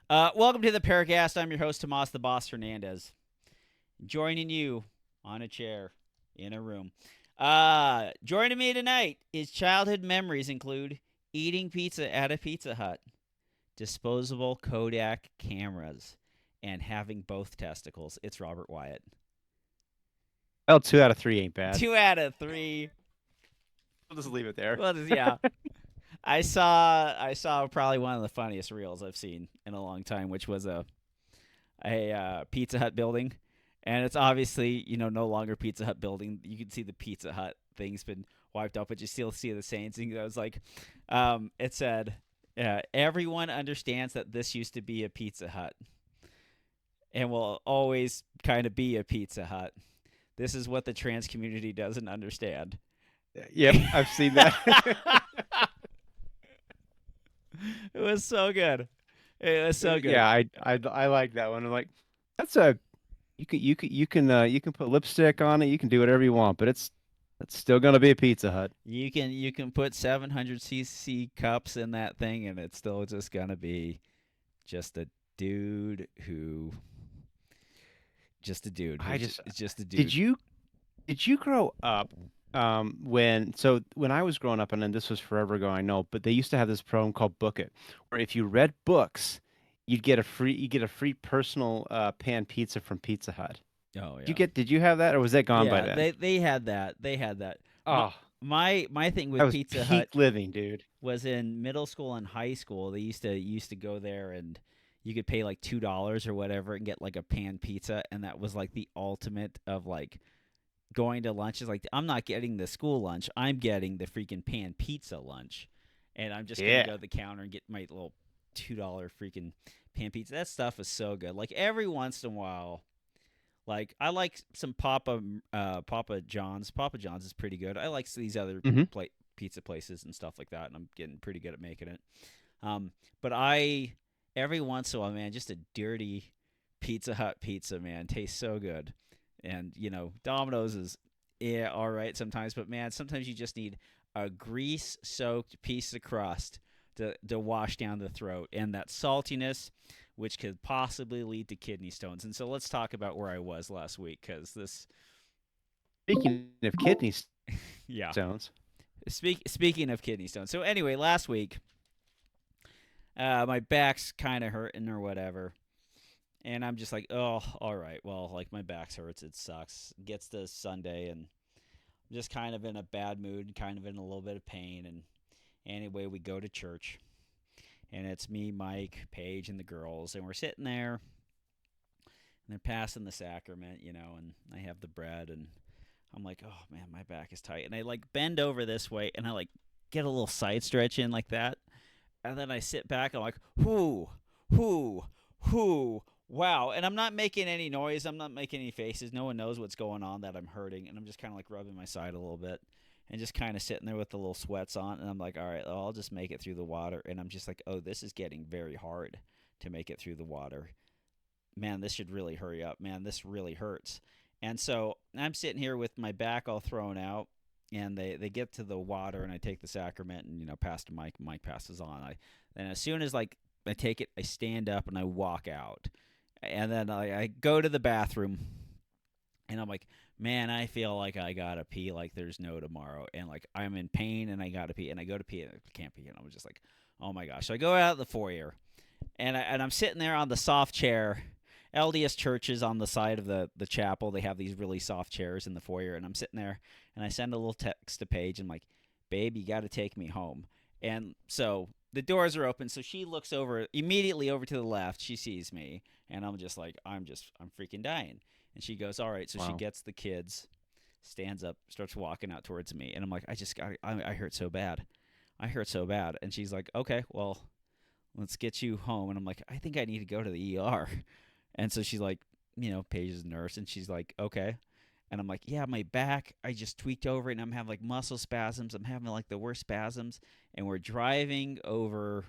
Welcome to the PARAcast. I'm your host, Tomas the Boss Hernandez. Joining you on a chair in a room. Joining me tonight is childhood memories include eating pizza at a Pizza Hut, disposable Kodak cameras, and having both testicles. It's Robert Wyatt. Well, 2 out of 3 ain't bad. 2 out of 3. We'll just leave it there. Well, yeah. I saw probably one of the funniest reels I've seen in a long time, which was a Pizza Hut building, and it's obviously no longer Pizza Hut building. You can see the Pizza Hut thing's been wiped out, but you still see the saying. It was like, it said, "Everyone understands that this used to be a Pizza Hut, and will always kind of be a Pizza Hut. This is what the trans community doesn't understand." Yep, I've seen that. It was so good. It was so good. Yeah, I like that one. I'm like, that's a you can put lipstick on it. You can do whatever you want, but it's still gonna be a Pizza Hut. You can put 700cc cups in that thing, and it's still just gonna be just a dude who, just a dude. I just It's just a dude. did you grow up when I was growing up, and then this was forever ago, I know, but they used to have this program called Book It, where if you read books, you get a free personal pan pizza from Pizza Hut. Oh Did you yeah, get did you have that, or was that gone by yeah. then? They had that. They had that. My Oh, my thing that with was Pizza Hut peak living, dude. was in middle school and high school. They used to go there, and you could pay like $2 or whatever and get like a pan pizza, and that was like the ultimate of like going to lunch. Is like, I'm not getting the school lunch. I'm getting the freaking pan pizza lunch, and I'm just gonna Yeah. go to the counter and get my little $2 freaking pan pizza. That stuff is so good. Like every once in a while, like I like some Papa John's. Papa John's is pretty good. I like these other Hmm. pizza places and stuff like that, and I'm getting pretty good at making it. But I every once in a while, man, just a dirty Pizza Hut pizza, man, tastes so good. And Domino's is, yeah, all right sometimes, but man, sometimes you just need a grease-soaked piece of crust to wash down the throat, and that saltiness, which could possibly lead to kidney stones. And so let's talk about where I was last week, because this, Speaking of kidney yeah. stones, Speaking of kidney stones, so anyway, last week, my back's kind of hurting or whatever, and I'm just like, oh, all right, well, like my back hurts, it sucks. Gets to Sunday, and I'm just kind of in a bad mood, kind of in a little bit of pain, and anyway, we go to church, and it's me, Mike, Paige, and the girls, and we're sitting there, and they're passing the sacrament, and I have the bread, and I'm like, oh man, my back is tight, and I like bend over this way, and I like get a little side stretch in like that, and then I sit back, and I'm like, whoo, whoo, whoo. Wow, and I'm not making any noise. I'm not making any faces. No one knows what's going on, that I'm hurting, and I'm just kind of like rubbing my side a little bit, and just kind of sitting there with the little sweats on, and I'm like, all right, well, I'll just make it through the water, and I'm just like, oh, this is getting very hard to make it through the water. Man, this should really hurry up. Man, this really hurts. And so I'm sitting here with my back all thrown out, and they get to the water, and I take the sacrament, and pass to Mike. Mike passes on. And as soon as like I take it, I stand up and I walk out, and then I go to the bathroom, and I'm like, man, I feel like I gotta pee like there's no tomorrow, and like I'm in pain, and I gotta pee, and I go to pee, and I can't pee, and I'm just like, oh my gosh. So I go out of the foyer, and I'm sitting there on the soft chair. LDS churches on the side of the chapel, they have these really soft chairs in the foyer, and I'm sitting there, and I send a little text to Paige. I'm like, babe, you got to take me home. And so the doors are open, so she looks over immediately over to the left. She sees me, and I'm just like, I'm freaking dying. And she goes, all right. So she wow. gets the kids, stands up, starts walking out towards me, and I'm like, I hurt so bad. I hurt so bad. And she's like, okay, well, let's get you home. And I'm like, I think I need to go to the ER. And so she's like, Paige's a nurse, and she's like, okay. And I'm like, yeah, my back, I just tweaked over it, and I'm having like muscle spasms. I'm having like the worst spasms. And we're driving over,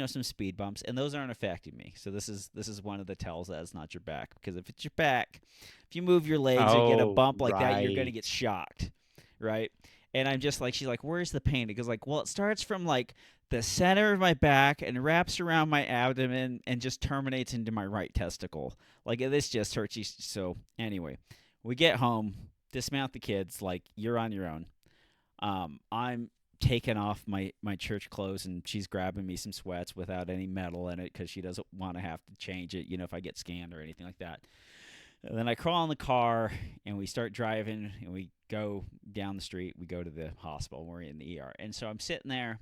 some speed bumps, and those aren't affecting me. So this is one of the tells that it's not your back. Because if it's your back, if you move your legs or get a Oh, bump like that, you're going to right. get shocked, right? And I'm just like, she's like, where's the pain? It goes like, well, it starts from like the center of my back and wraps around my abdomen and just terminates into my right testicle. Like this just hurts. So anyway, we get home, dismount the kids. Like you're on your own. I'm taking off my church clothes and she's grabbing me some sweats without any metal in it because she doesn't want to have to change it, if I get scanned or anything like that. And then I crawl in the car and we start driving and we go down the street. We go to the hospital. We're in the ER. And so I'm sitting there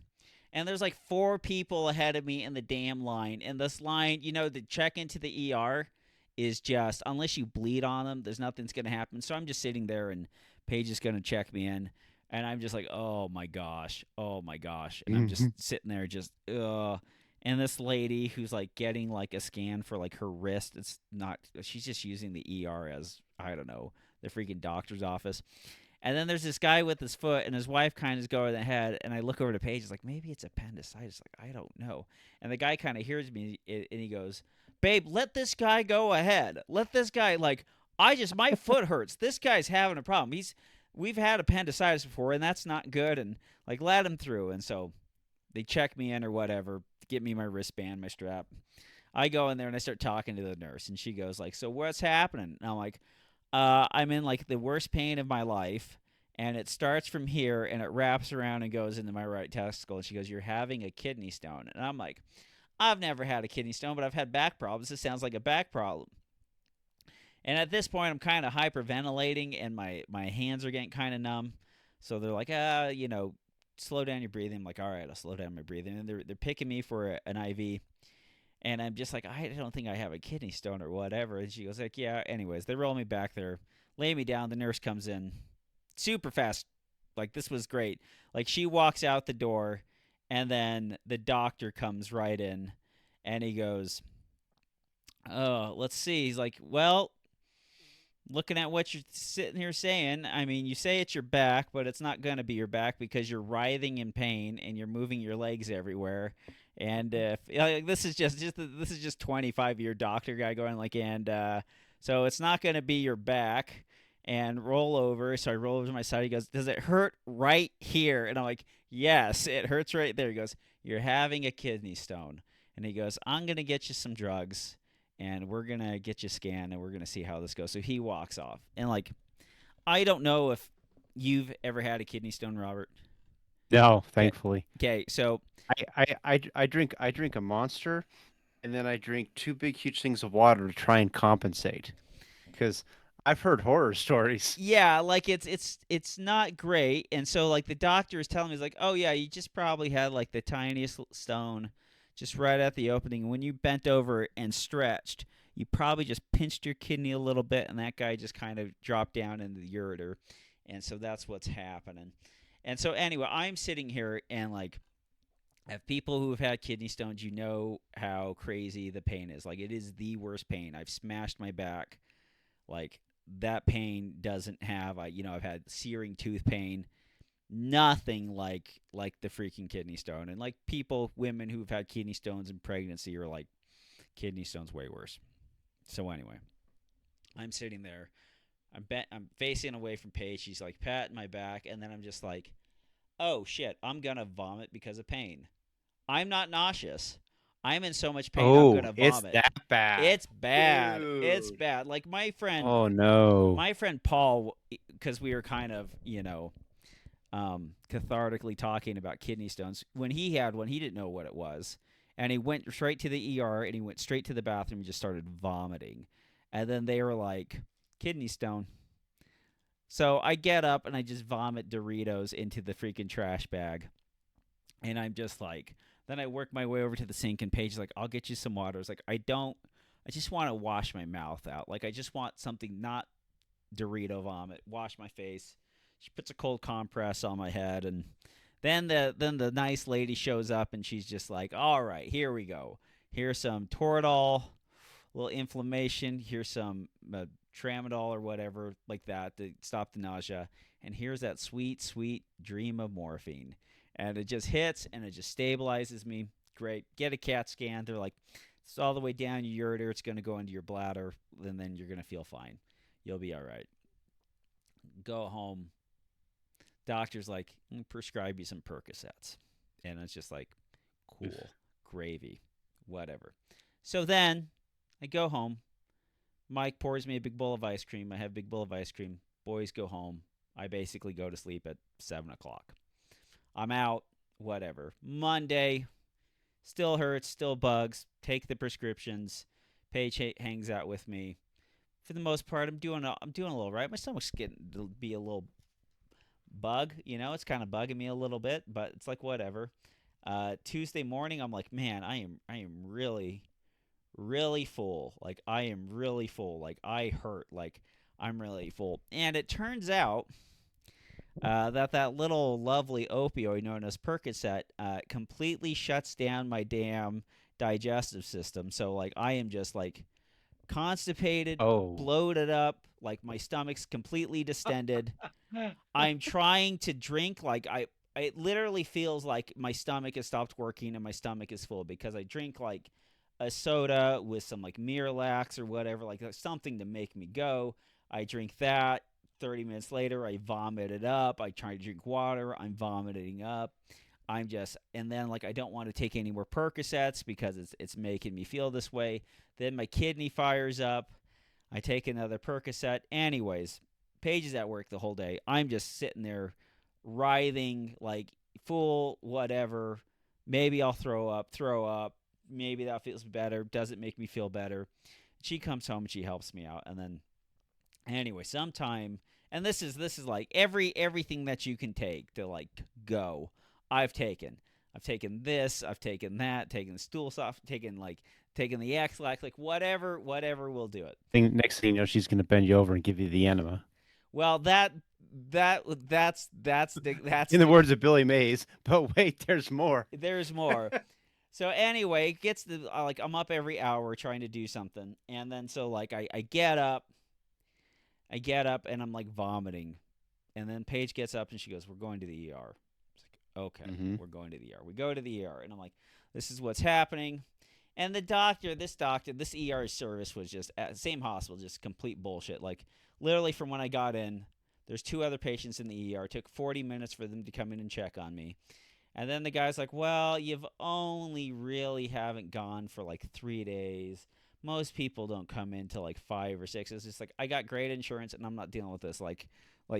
and there's like four people ahead of me in the damn line. And this line, the check into the ER is just, unless you bleed on them, there's nothing's going to happen. So I'm just sitting there and Paige is going to check me in. And I'm just like, oh my gosh, oh my gosh. And I'm just sitting there just, ugh. And this lady who's like getting like a scan for like her wrist, it's not, she's just using the ER as, I don't know, the freaking doctor's office. And then there's this guy with his foot, and his wife kind of is going ahead. And I look over to Paige, it's like, maybe it's appendicitis. Like, I don't know. And the guy kind of hears me, and he goes, babe, let this guy go ahead. Let this guy, like, my foot hurts. This guy's having a problem. We've had appendicitis before, and that's not good. And, like, let him through. And so they check me in or whatever, get me my wristband, my strap. I go in there, and I start talking to the nurse, and she goes, like, so what's happening? And I'm like, I'm in like the worst pain of my life, and it starts from here and it wraps around and goes into my right testicle. And she goes, "You're having a kidney stone." And I'm like, "I've never had a kidney stone, but I've had back problems. This sounds like a back problem." And at this point, I'm kind of hyperventilating, and my hands are getting kind of numb. So they're like, slow down your breathing. I'm like, all right, I'll slow down my breathing. And they're picking me for an IV. And I'm just like, I don't think I have a kidney stone or whatever. And she goes like, yeah. Anyways, they roll me back there, lay me down. The nurse comes in super fast. Like this was great. Like she walks out the door, and then the doctor comes right in, and he goes, "Oh, let's see." He's like, "Well, looking at what you're sitting here saying, I mean, you say it's your back, but it's not going to be your back because you're writhing in pain and you're moving your legs everywhere. And this is just 25-year doctor guy going like, and so it's not going to be your back. And roll over. So I roll over to my side. He goes, "Does it hurt right here?" And I'm like, "Yes, it hurts right there." He goes, "You're having a kidney stone." And he goes, "I'm going to get you some drugs and we're gonna get you scanned and we're gonna see how this goes." So he walks off, and like, I don't know if you've ever had a kidney stone, Robert. No, Okay, thankfully. okay, so I drink a Monster, and then I drink two big huge things of water to try and compensate. Because I've heard horror stories. yeah, like it's not great, and so like the doctor is telling me, he's like, "Oh yeah, you just probably had like the tiniest stone, just right at the opening. When you bent over and stretched, you probably just pinched your kidney a little bit, and that guy just kind of dropped down into the ureter, and so that's what's happening." And so anyway, I'm sitting here and like, have people who have had kidney stones, how crazy the pain is. Like it is the worst pain. I've smashed my back. Like that pain doesn't have. I've had searing tooth pain. Nothing like the freaking kidney stone. And like women who've had kidney stones in pregnancy are like, kidney stones way worse. So anyway, I'm sitting there. I'm facing away from Paige. She's like patting my back, and then I'm just like, oh shit, I'm gonna vomit because of pain. I'm not nauseous. I'm in so much pain I'm Oh, gonna it's vomit. that bad. It's bad. It's Dude. bad. Like Oh no. my friend Paul, because we were kind of cathartically talking about kidney stones. When he had one, he didn't know what it was, and he went straight to the ER and he went straight to the bathroom and just started vomiting. And then they were like, kidney stone. So I get up and I just vomit Doritos into the freaking trash bag. And I'm just like, then I work my way over to the sink, and Paige's like, "I'll get you some water." It's like, I just want to wash my mouth out. Like, I just want something, not Dorito vomit. Wash my face. She puts a cold compress on my head, and then the nice lady shows up, and she's just like, "All right, here we go. Here's some Toradol, a little inflammation. Here's some tramadol or whatever like that to stop the nausea. And here's that sweet, sweet dream of morphine." And it just hits and it just stabilizes me. Great. Get a CAT scan. They're like, it's all the way down your ureter. It's going to go into your bladder, and then you're going to feel fine. You'll be all right. Go home. Doctor's like, prescribe you some Percocets. And it's just like, cool, gravy, whatever. So then I go home. Mike pours me a big bowl of ice cream. I have a big bowl of ice cream. Boys go home. I basically go to sleep at 7 o'clock. I'm out, whatever. Monday, still hurts, still bugs. Take the prescriptions. Paige hangs out with me. For the most part, I'm doing a little right. My stomach's getting to be a little bug. It's kind of bugging me a little bit, but it's like whatever. Tuesday morning, I'm like, man, I am really really full. Like I am really full. Like I hurt. Like I'm really full. And it turns out that little lovely opioid known as Percocet completely shuts down my damn digestive system. So like I am just like constipated, Oh. bloated up. Like my stomach's completely distended. I'm trying to drink like it literally feels like my stomach has stopped working and my stomach is full because I drink like a soda with some like Miralax or whatever, like something to make me go. I drink that. 30 minutes later, I vomit it up. I try to drink water. I'm vomiting up. And then like I don't want to take any more Percocets because it's making me feel this way. Then my kidney fires up. I take another Percocet. Anyways, Paige is at work the whole day. I'm just sitting there writhing like full whatever. Maybe I'll throw up. Maybe that feels better. Doesn't make me feel better. She comes home and she helps me out. And then anyway, sometime and this is like everything that you can take to like go. I've taken. I've taken this, I've taken that, taken the stool soft, taken the X-Lax, like whatever will do it. Next thing you know, she's gonna bend you over and give you the enema. Well, that's In the the words of Billy Mays, but wait, there's more. there's more. So anyway, it gets the like I'm up every hour trying to do something, and then so like I get up and I'm like vomiting, and then Paige gets up and she goes, "We're going to the ER." It's like, okay, Mm-hmm. we're going to the ER. We go to the ER, and I'm like, "This is what's happening." And the doctor, this ER service was just at the same hospital, just complete bullshit. Like literally from when I got in, there's two other patients in the ER. It took 40 minutes for them to come in and check on me. And then the guy's like, well, you've only really haven't gone for like 3 days. Most people don't come in till like 5 or 6. It's just like I got great insurance and I'm not dealing with this. Like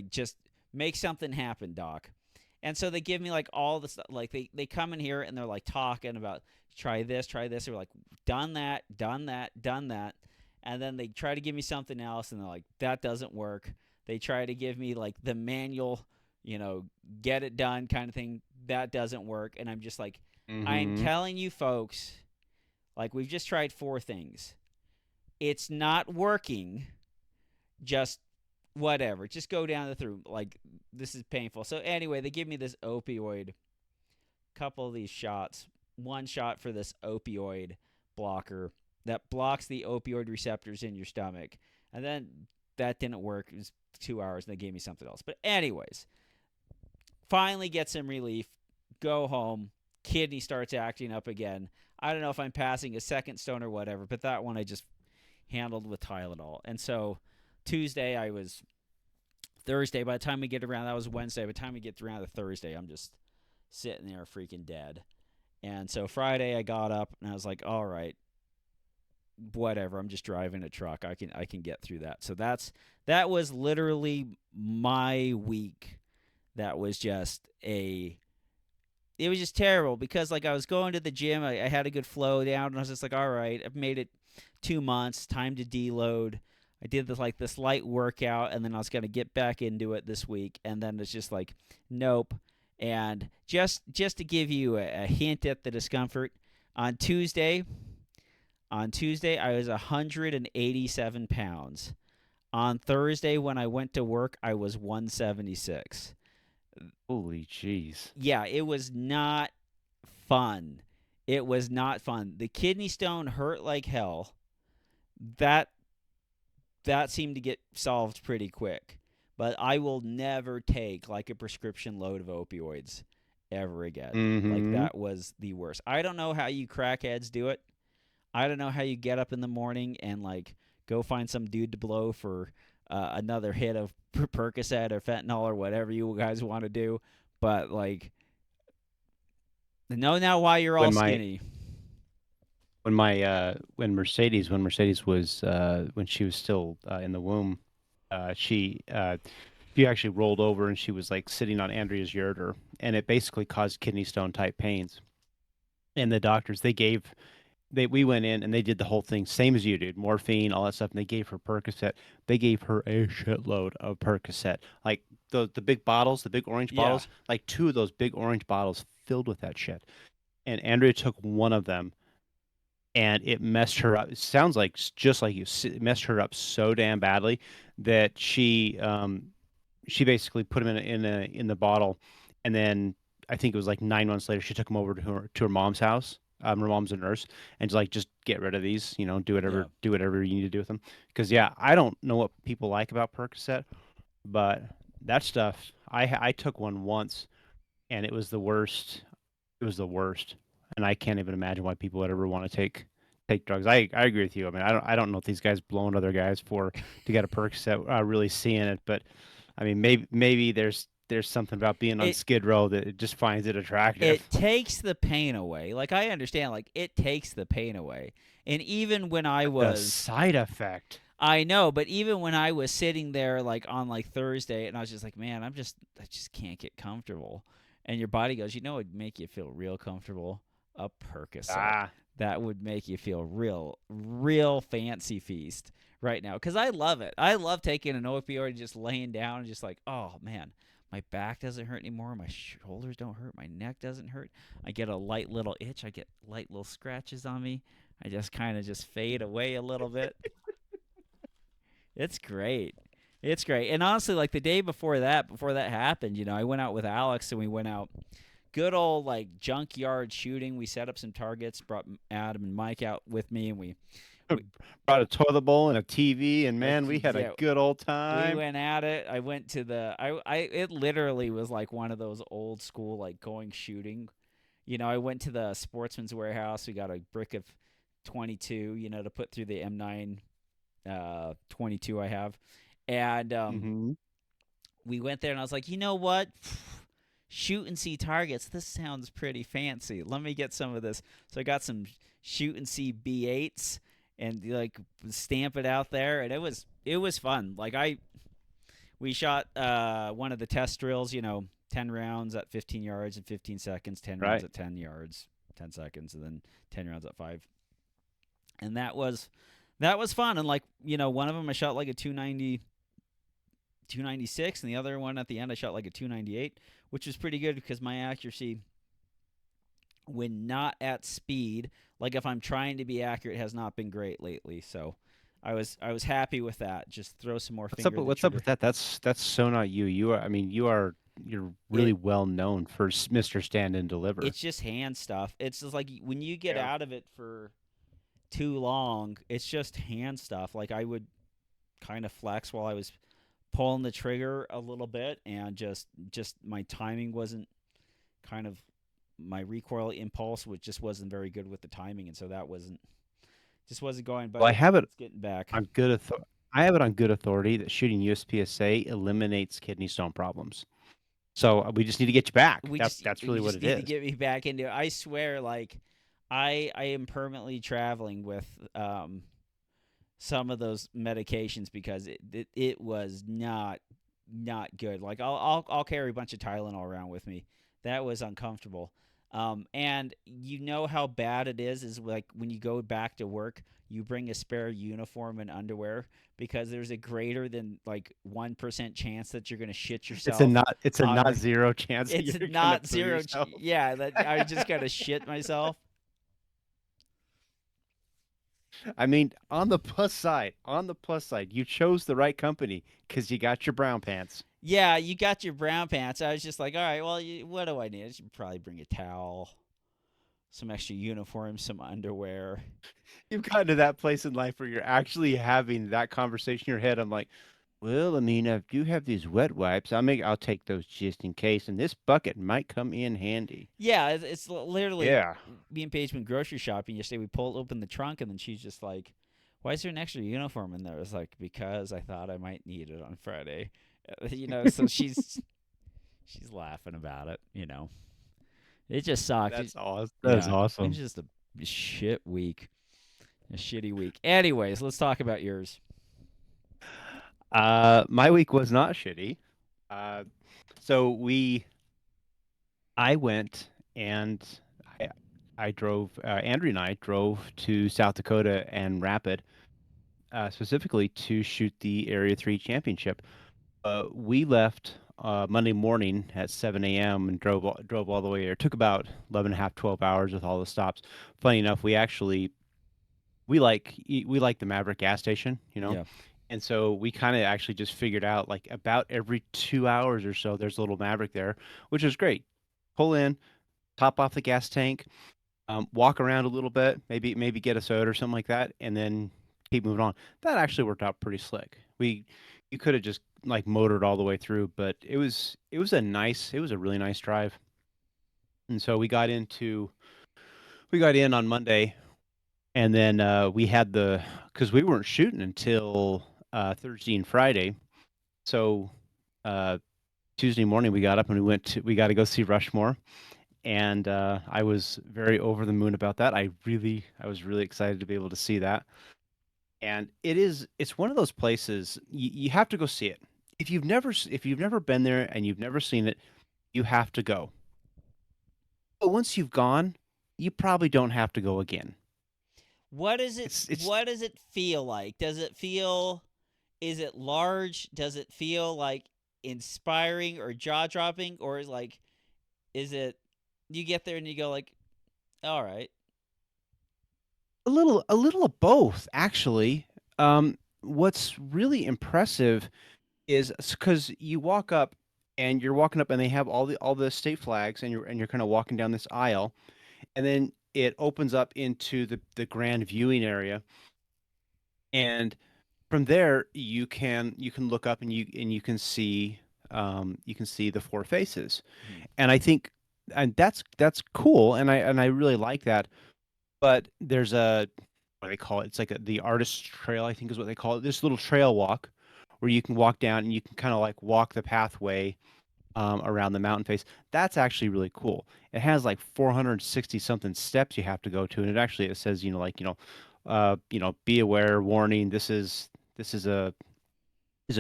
just make something happen, doc. And so they give me like all the stuff. Like they come in here and they're like talking about try this, try this. They're like done that, done that, done that. And then they try to give me something else and they're like that doesn't work. They try to give me like the manual, get it done kind of thing. That doesn't work. And I'm just like, I'm Mm-hmm. telling you folks, like we've just tried 4 things. It's not working. Just whatever. Just go down the through. Like this is painful. So anyway, they give me this opioid, couple of these shots. One shot for this opioid blocker that blocks the opioid receptors in your stomach. And then that didn't work. It was 2 hours and they gave me something else. But anyways, finally get some relief. Go home. Kidney starts acting up again. I don't know if I'm passing a second stone or whatever, but that one I just handled with Tylenol. And so Tuesday I was Thursday. By the time we get around, that was Wednesday. By the time we get around to Thursday, I'm just sitting there freaking dead. And so Friday I got up and I was like, all right, whatever. I'm just driving a truck. I can get through that. So that was literally my week. That was just it was just terrible because like I was going to the gym, I had a good flow down, and I was just like, all right, I've made it 2 months, time to deload. I did this light workout, and then I was gonna get back into it this week, and then it's just like, nope. And just to give you a hint at the discomfort, on Tuesday, I was 187 pounds. On Thursday, when I went to work, I was 176. Holy jeez. Yeah, it was not fun. It was not fun. The kidney stone hurt like hell. That that seemed to get solved pretty quick. But I will never take like a prescription load of opioids ever again. Like Mm-hmm. that was the worst. I don't know how you crackheads do it. I don't know how you get up in the morning and like go find some dude to blow for another hit of Percocet or fentanyl or whatever you guys want to do. But like, know now why you're all when my skinny. when Mercedes was when she was still in the womb, she actually rolled over and she was like sitting on Andrea's ureter, and it basically caused kidney stone type pains. And the doctors we went in and they did the whole thing, same as you, dude, morphine, all that stuff, and they gave her Percocet. They gave her a shitload of Percocet, like the big bottles, the big orange Yeah, bottles, like two of those big orange bottles filled with that shit. And Andrea took one of them and it messed her up. It sounds like just like you, it messed her up so damn badly that she basically put him in the bottle, and then I think it was like 9 months later she took him over to her mom's house. Her mom's a nurse, and like just get rid of these, yeah. do whatever you need to do with them. Because yeah, I don't know what people like about Percocet, but that stuff, I took one once, and it was the worst. It was the worst, and I can't even imagine why people would ever want to take drugs. I agree with you. I mean, I don't know if these guys blowing other guys for to get a Percocet really seeing it, but I mean, maybe there's something about being on It Skid Row that it just finds it attractive. it takes the pain away. Like I understand, like it takes the pain away. And even when I But the was side effect, I know, but even when I was sitting there like on like Thursday and I was just like, man, I just can't get comfortable. And your body goes, you know, it'd make you feel real comfortable. A Percocet. ah, That would make you feel real fancy feast right now. Because I love it. I love taking an opioid and just laying down and just like, oh man, my back doesn't hurt anymore. My shoulders don't hurt. My neck doesn't hurt. I get a light little itch. I get light little scratches on me. I just kind of just fade away a little bit. It's great. It's great. And honestly, like the day before that happened, you know, I went out with Alex and we went out good old like junkyard shooting. We set up some targets, brought Adam and Mike out with me, and we brought a toilet bowl and a TV, and man, we had a yeah, good old we time. went at it. I went to the I it literally was like one of those old school like going shooting. You know, I went to the Sportsman's Warehouse. We got a brick of 22, you know, to put through the M9 22 I have. And Hmm. we went there and I was like, you know what? Shoot and see targets. This sounds pretty fancy. Let me get some of this. So I got some shoot and see B8s and like stamp it out there, and it was fun. Like we shot one of the test drills. You know, 10 rounds at 15 yards and 15 seconds. 10 rounds Right. at 10 yards, 10 seconds, and then 10 rounds at 5. And that was fun. And like you know, one of them I shot like a 290 296, and the other one at the end I shot like a 298, which was pretty good because my accuracy when not at speed, like if I'm trying to be accurate, has not been great lately. So I was happy with that. Just throw some more What's up? finger in the What's up with trigger. that? That's so not you. You are. I mean, you're really It well known for Mr. Stand and Deliver. it's just hand stuff. It's just like when you get Yeah. out of it for too long, it's just hand stuff. Like I would kind of flex while I was pulling the trigger a little bit, and just my timing wasn't kind of my recoil impulse, which just wasn't very good with the timing, and so that wasn't going. But Well, it's getting back. on good author- I have it on good authority that shooting USPSA eliminates kidney stone problems. So we just need to get you back. We That's just that's you really what just it need to is. get me back into it. I swear, like I am permanently traveling with some of those medications because it was not good. Like I'll carry a bunch of Tylenol around with me. That was uncomfortable. And you know how bad it is like when you go back to work, you bring a spare uniform and underwear because there's a greater than like 1% chance that you're gonna shit yourself It's a on not the. zero chance that It's you're gonna not poo zero. yourself. Yeah, that I just gotta shit myself. I mean, on the plus side, you chose the right company because you got your brown pants. Yeah, you got your brown pants. I was just like, all right, well, what do I need? I should probably bring a towel, some extra uniform, some underwear. You've gotten to that place in life where you're actually having that conversation in your head. I'm like, well, I mean, if you have these wet wipes, I'll take those just in case, and this bucket might come in handy. Yeah, it's literally Yeah. me and Paige went grocery shopping yesterday. We pulled open the trunk, and then she's just like, why is there an extra uniform in there? It's like, because I thought I might need it on Friday. So she's laughing about it. It just sucked. That's awesome. That is Yeah, it's awesome. just a shit week, a shitty week. Anyways, let's talk about yours. My week was not shitty. Uh, so I went and I, I drove. Andrew and I drove to South Dakota and Rapid, specifically to shoot the Area 3 championship. We left Monday morning at 7 a.m. and drove all the way there. It took about 11 and a half, 12 hours with all the stops. Funny enough, we like the Maverick gas station, Yeah. and so we kind of actually just figured out like about every 2 hours or so, there's a little Maverick there, which is great. Pull in, top off the gas tank, walk around a little bit, maybe get a soda or something like that, and then keep moving on. That actually worked out pretty slick. You could have just like motored all the way through, but it was a really nice drive. And so we got in on Monday, and then we had because we weren't shooting until Thursday and Friday. So uh, Tuesday morning we got up and we got to go see Rushmore, and I was very over the moon about that. I was really excited to be able to see that. And it's one of those places you have to go see it. If you've never been there and you've never seen it, you have to go. But once you've gone, you probably don't have to go again. What is it? It's What does it feel like? Does it feel? Is it large? Does it feel like inspiring or jaw dropping, or is it? You get there and you go like, all right. a little of both, actually. What's really impressive is because you walk up and you're walking up and they have all the state flags, and you're kind of walking down this aisle, and then it opens up into the grand viewing area, and from there you can look up and you can see the four faces. Hmm. And I think, and that's cool, and I really like that. But there's what do they call it? It's like the artist trail, I think is what they call it. This little trail walk where you can walk down and you can kind of like walk the pathway around the mountain face. That's actually really cool. It has like 460 something steps you have to go to, and it says, be aware, warning. This is a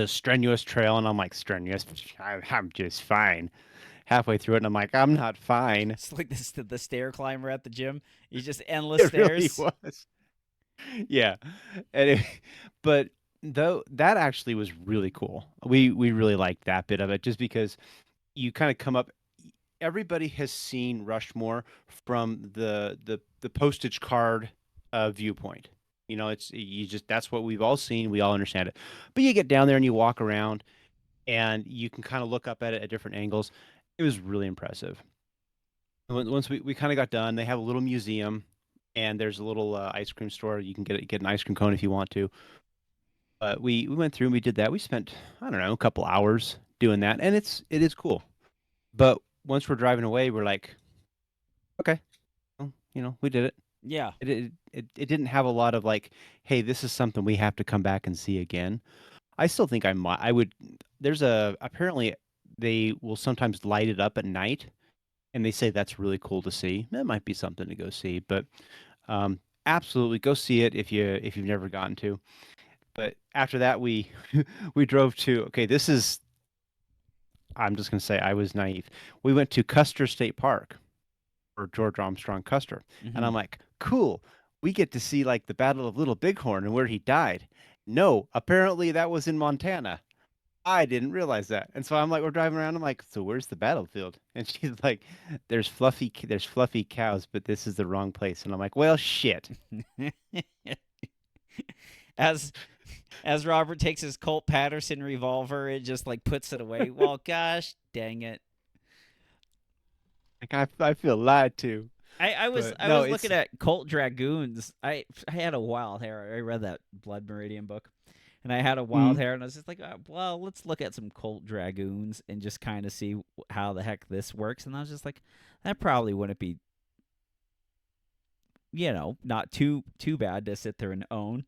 strenuous trail, and I'm like, strenuous. I'm just fine. Halfway through it, and I'm like, I'm not fine. It's like this the stair climber at the gym. He's just endless It really stairs. was. Yeah, and but though that actually was really cool. We really liked that bit of it, just because you kind of come up. Everybody has seen Rushmore from the postage card viewpoint. It's you just that's what we've all seen. We all understand it. But you get down there and you walk around, and you can kind of look up at it at different angles. It was really impressive. Once we kind of got done, they have a little museum, and there's a little ice cream store. You can get an ice cream cone if you want to. But we went through and we did that. We spent, I don't know, a couple hours doing that, and it is cool. But once we're driving away, we're like, okay, well, we did it. Yeah. It didn't have a lot of like, hey, this is something we have to come back and see again. I still think I would. There's apparently they will sometimes light it up at night, and they say that's really cool to see. That might be something to go see, but absolutely go see it if you've never gotten to. But after that, we we drove to. Okay, this is. I'm just gonna say I was naive. We went to Custer State Park, or George Armstrong Custer, and Hmm. I'm like, cool. We get to see like the Battle of Little Bighorn and where he died. No, apparently that was in Montana. I didn't realize that. And so I'm like, we're driving around. I'm like, so where's the battlefield? And she's like, there's fluffy cows, but this is the wrong place. And I'm like, well, shit. as as Robert takes his Colt Patterson revolver and just like puts it away. Well, gosh, dang it. Like I feel lied to. I was But I no, was looking it's at Colt Dragoons. I had a wild hair. I read that Blood Meridian book, and I had a wild mm, hair, and I was just like, well, let's look at some Colt Dragoons and just kind of see how the heck this works. And I was just like, that probably wouldn't be, not too bad to sit there and own.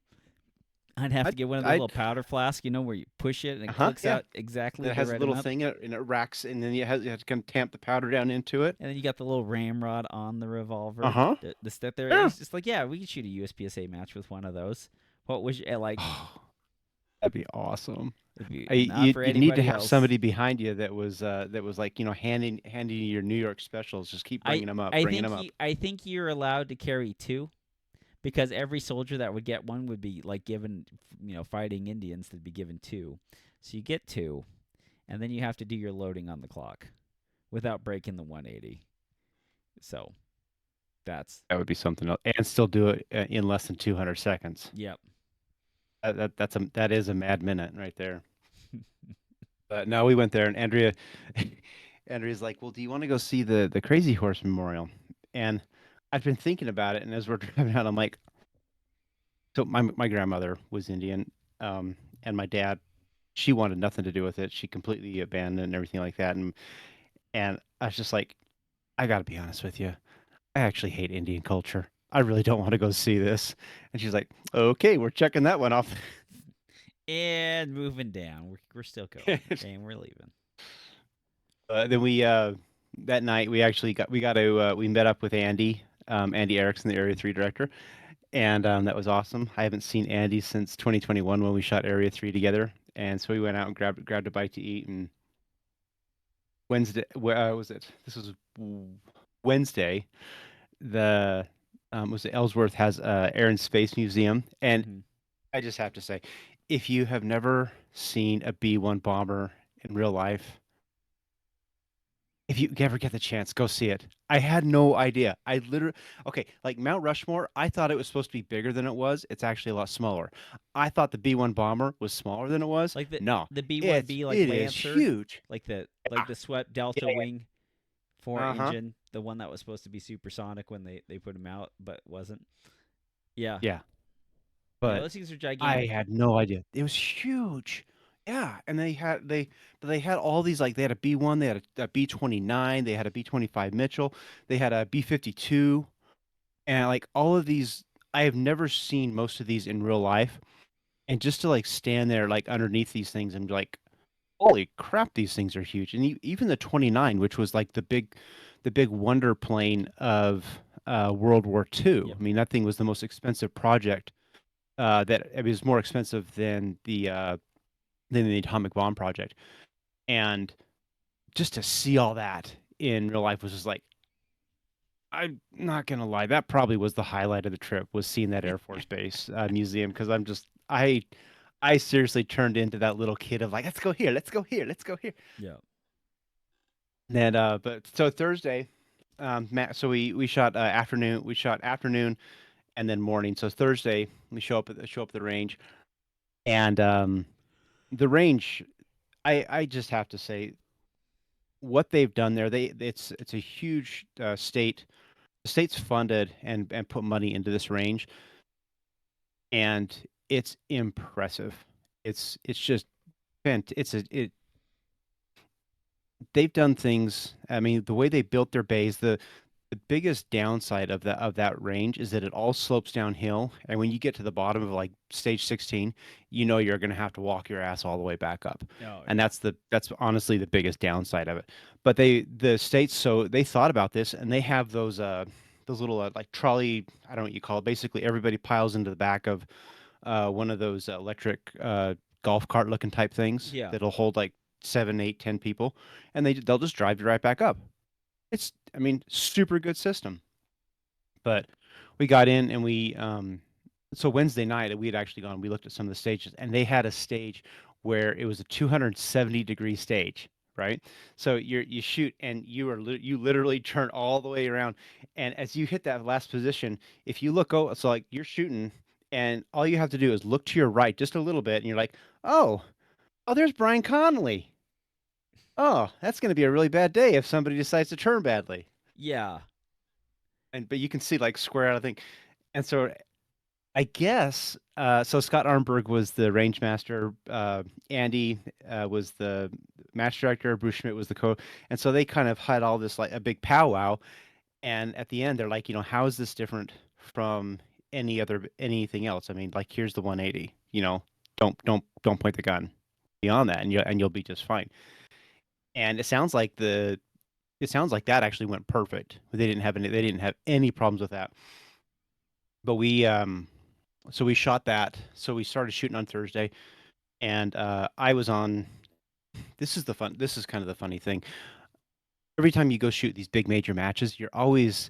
I'd have I to get one of those I little powder flasks, where you push it and it clicks yeah. out exactly And it the has a right little amount. thing in it, and it racks, and then you have to kind of tamp the powder down into it. And then you got the little ramrod on the revolver. Uh-huh. The stick there. Yeah. It's just like, yeah, we could shoot a USPSA match with one of those. What was like? Oh, that'd be awesome. It'd be I, not you for you need to anybody have else. somebody behind you that was like, handing you your New York specials. Just keep I bringing them up, I bringing think them up. I think you're allowed to carry two because every soldier that would get one would be like given, fighting Indians, they'd be given two. So you get two, and then you have to do your loading on the clock without breaking the 180. So that's That would be something else, and still do it in less than 200 seconds. yep. That is a mad minute right there. But no, we went there, and Andrea's like, "Well, do you want to go see the Crazy Horse Memorial?" And I've been thinking about it, and as we're driving out, I'm like, so my grandmother was Indian, and my dad, she wanted nothing to do with it. She completely abandoned it and everything like that. And I was just like, I got to be honest with you. I actually hate Indian culture. I really don't want to go see this. And she's like, okay, we're checking that one off. And moving down, we're still going, and we're leaving. Then that night we met up with Andy Erickson, the Area 3 director. And that was awesome. I haven't seen Andy since 2021 when we shot Area 3 together. And so we went out and grabbed a bite to eat. And Wednesday, where was it? This was Wednesday. The was it Ellsworth has Air and Space Museum, and Mm-hmm. I just have to say, if you have never seen a B-1 bomber in real life, if you ever get the chance, go see it. I had no idea. I literally, okay, like Mount Rushmore, I thought it was supposed to be bigger than it was. It's actually a lot smaller. I thought the B-1 bomber was smaller than it was. Like No, the B1B like it is Lancer, huge. like the swept Delta Yeah, wing four uh-huh. engine, the one that was supposed to be supersonic when they put him out, but wasn't. Yeah, Yeah, yeah, but those things are I gigantic. had no idea. It was huge. Yeah, and they had all these, like, they had a B-1, they had a B-29, they had a B-25 Mitchell, they had a B-52, and like all of these, I have never seen most of these in real life. And just to like stand there like underneath these things and be like, holy crap, these things are huge. And even the 29, which was like the big wonder plane of World War II. Yep. I mean, that thing was the most expensive project. That it was more expensive than the atomic bomb project. And just to see all that in real life was just like, I'm not gonna lie, that probably was the highlight of the trip, was seeing that Air Force Base museum, because I seriously turned into that little kid of like, let's go here, let's go here, let's go here. Yeah. And but so Thursday, so we shot afternoon and then morning. So Thursday we show up at the range, and the range, I just have to say, what they've done there, it's a huge state. The state's funded and put money into this range, and it's impressive. It's just it's a it they've done things. I mean, the way they built their bays, the biggest downside of that range is that it all slopes downhill, and when you get to the bottom of like stage 16, you're going to have to walk your ass all the way back up. Oh And yeah. that's honestly the biggest downside of it. But the states, so they thought about this, and they have those little like trolley, I don't know what you call it. Basically, everybody piles into the back of one of those electric golf cart looking type things Yeah. that'll hold like 7, 8, 10 people, and they'll just drive you right back up. I mean, super good system. But we got in, and so Wednesday night we had actually gone. We looked at some of the stages, and they had a stage where it was a 270-degree stage, right? So you shoot, and you literally turn all the way around, and as you hit that last position, if you look, so like you're shooting, and all you have to do is look to your right just a little bit, and you're like, oh, there's Brian Connolly. Oh, that's going to be a really bad day if somebody decides to turn badly. Yeah. But you can see like square out of thing. And so I guess so Scott Arnberg was the range master, Andy was the match director, Bruce Schmidt was the co, and so they kind of had all this like a big powwow. And at the end they're like, how is this different from anything else. I mean, like here's the 180. Don't point the gun beyond that, and you'll be just fine. And it sounds like that actually went perfect. They didn't have any problems with that. But so we shot that. So we started shooting on Thursday, and I was on. This is kind of the funny thing. Every time you go shoot these big major matches, you're always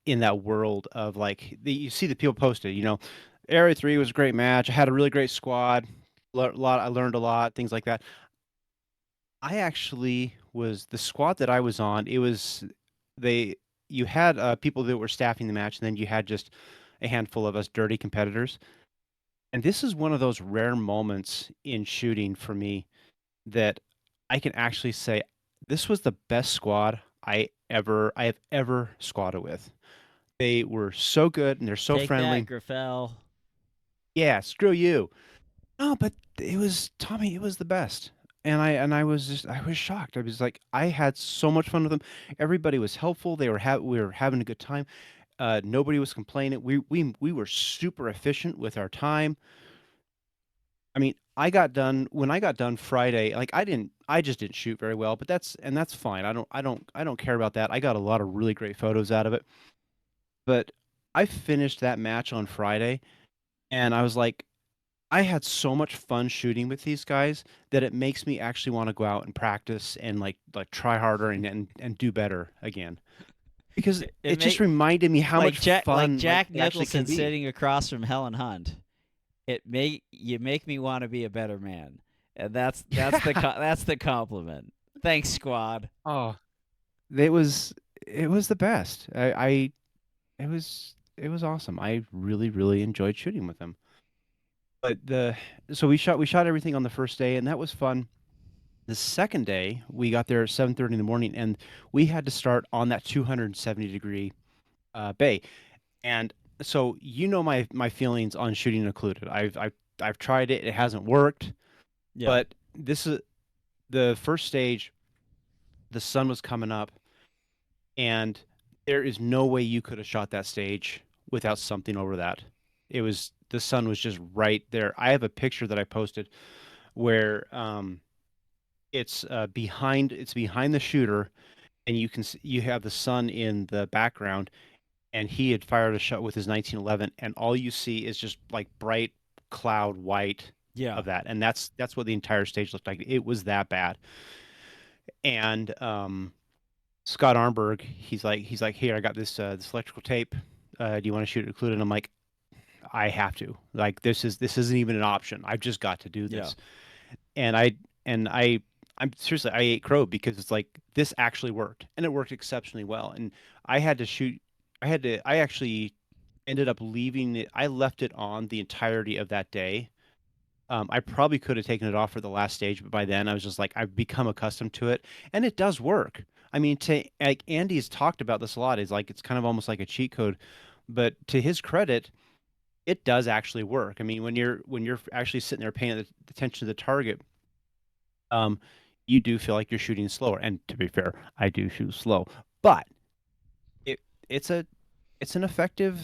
in that world of like you see the people posted. Area 3 was a great match. I had a really great squad. I learned a lot, things like that. I actually was the squad that I was on. It was they you had people that were staffing the match, and then you had just a handful of us dirty competitors. And this is one of those rare moments in shooting for me that I can actually say this was the best squad I have ever squatted with. They were so good and they're so Take that, friendly. Griffel. Yeah, screw you. No, but it was Tommy, it was the best. And I was I was shocked. I was like I had so much fun with them. Everybody was helpful. We were having a good time. Nobody was complaining. We were super efficient with our time. I mean, I got done Friday. Like I just didn't shoot very well, but that's fine. I don't care about that. I got a lot of really great photos out of it. But I finished that match on Friday and I was like I had so much fun shooting with these guys that it makes me actually want to go out and practice and like try harder and do better again. Because It it just make reminded me how much like fun like Jack it actually can Nicholson be. sitting across from Helen Hunt. You make me want to be a better man, and Yeah. that's the compliment. Thanks, squad. Oh, it was it was the best. It was awesome. I really enjoyed shooting with them. But the so we shot everything on the first day and that was fun. The second day, we got there at 7:30 in the morning and we had to start on that 270-degree bay. And so my feelings on shooting occluded. I've tried it. It hasn't worked. Yeah, But this is the first stage. The sun was coming up, and there is no way you could have shot that stage without something over that. The sun was just right there. I have a picture that I posted where it's behind the shooter, and you have the sun in the background, and he had fired a shot with his 1911, and all you see is just like bright cloud white yeah, of that, and that's what the entire stage looked like. It was that bad. And Scott Arnberg, he's like, here, I got this electrical tape. Do you want to shoot it included? And I'm like, I have to. Like this isn't even an option. I've just got to do yeah. this. And I'm seriously, I ate crow because it's like this actually worked, and it worked exceptionally well. And I had to shoot. I actually ended up leaving it. I left it on the entirety of that day. I probably could have taken it off for the last stage, but by then I was just like, I've become accustomed to it, and it does work. I mean, like Andy's talked about this a lot. Is like it's kind of almost like a cheat code, but to his credit, it does actually work. I mean, when you're actually sitting there paying attention to the target, um, you do feel like you're shooting slower. And to be fair, I do shoot slow, but it it's a it's an effective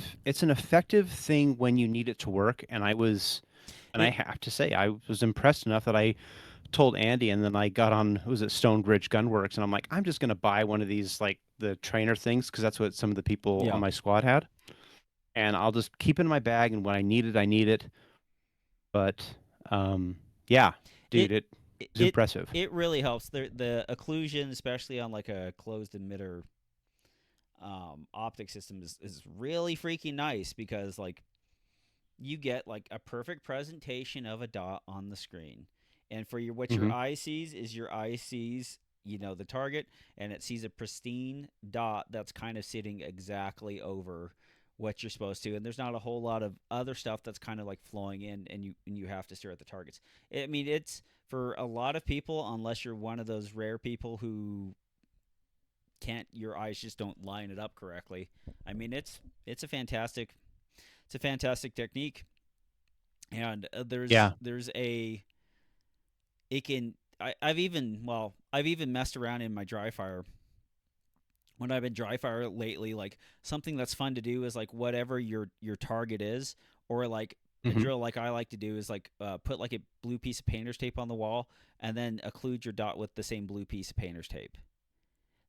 thing when you need it to work. And I It have to say, I was impressed enough that I told Andy, and then I got on, was it Stonebridge Gunworks, and I'm like, I'm just gonna buy one of these like the trainer things because that's what some of the people on yeah. my squad had, and I'll just keep it in my bag, and when I need it, I need it. But yeah, dude, It it was it impressive. it really helps. The occlusion, especially on like a closed emitter optic system, is really freaking nice because like you get like a perfect presentation of a dot on the screen. And for what your Hmm. eye sees is your eye sees, the target, and it sees a pristine dot that's kind of sitting exactly over what you're supposed to. And there's not a whole lot of other stuff that's kind of like flowing in, and you have to stare at the targets. I mean, it's for a lot of people, unless you're one of those rare people who can't, your eyes just don't line it up correctly. I mean, it's a fantastic technique. And Yeah. there's a it can I've even messed around in my dry fire when I've been dry fire lately, like something that's fun to do is like whatever your target is, or like a Hmm. drill like I like to do is like put like a blue piece of painter's tape on the wall and then occlude your dot with the same blue piece of painter's tape.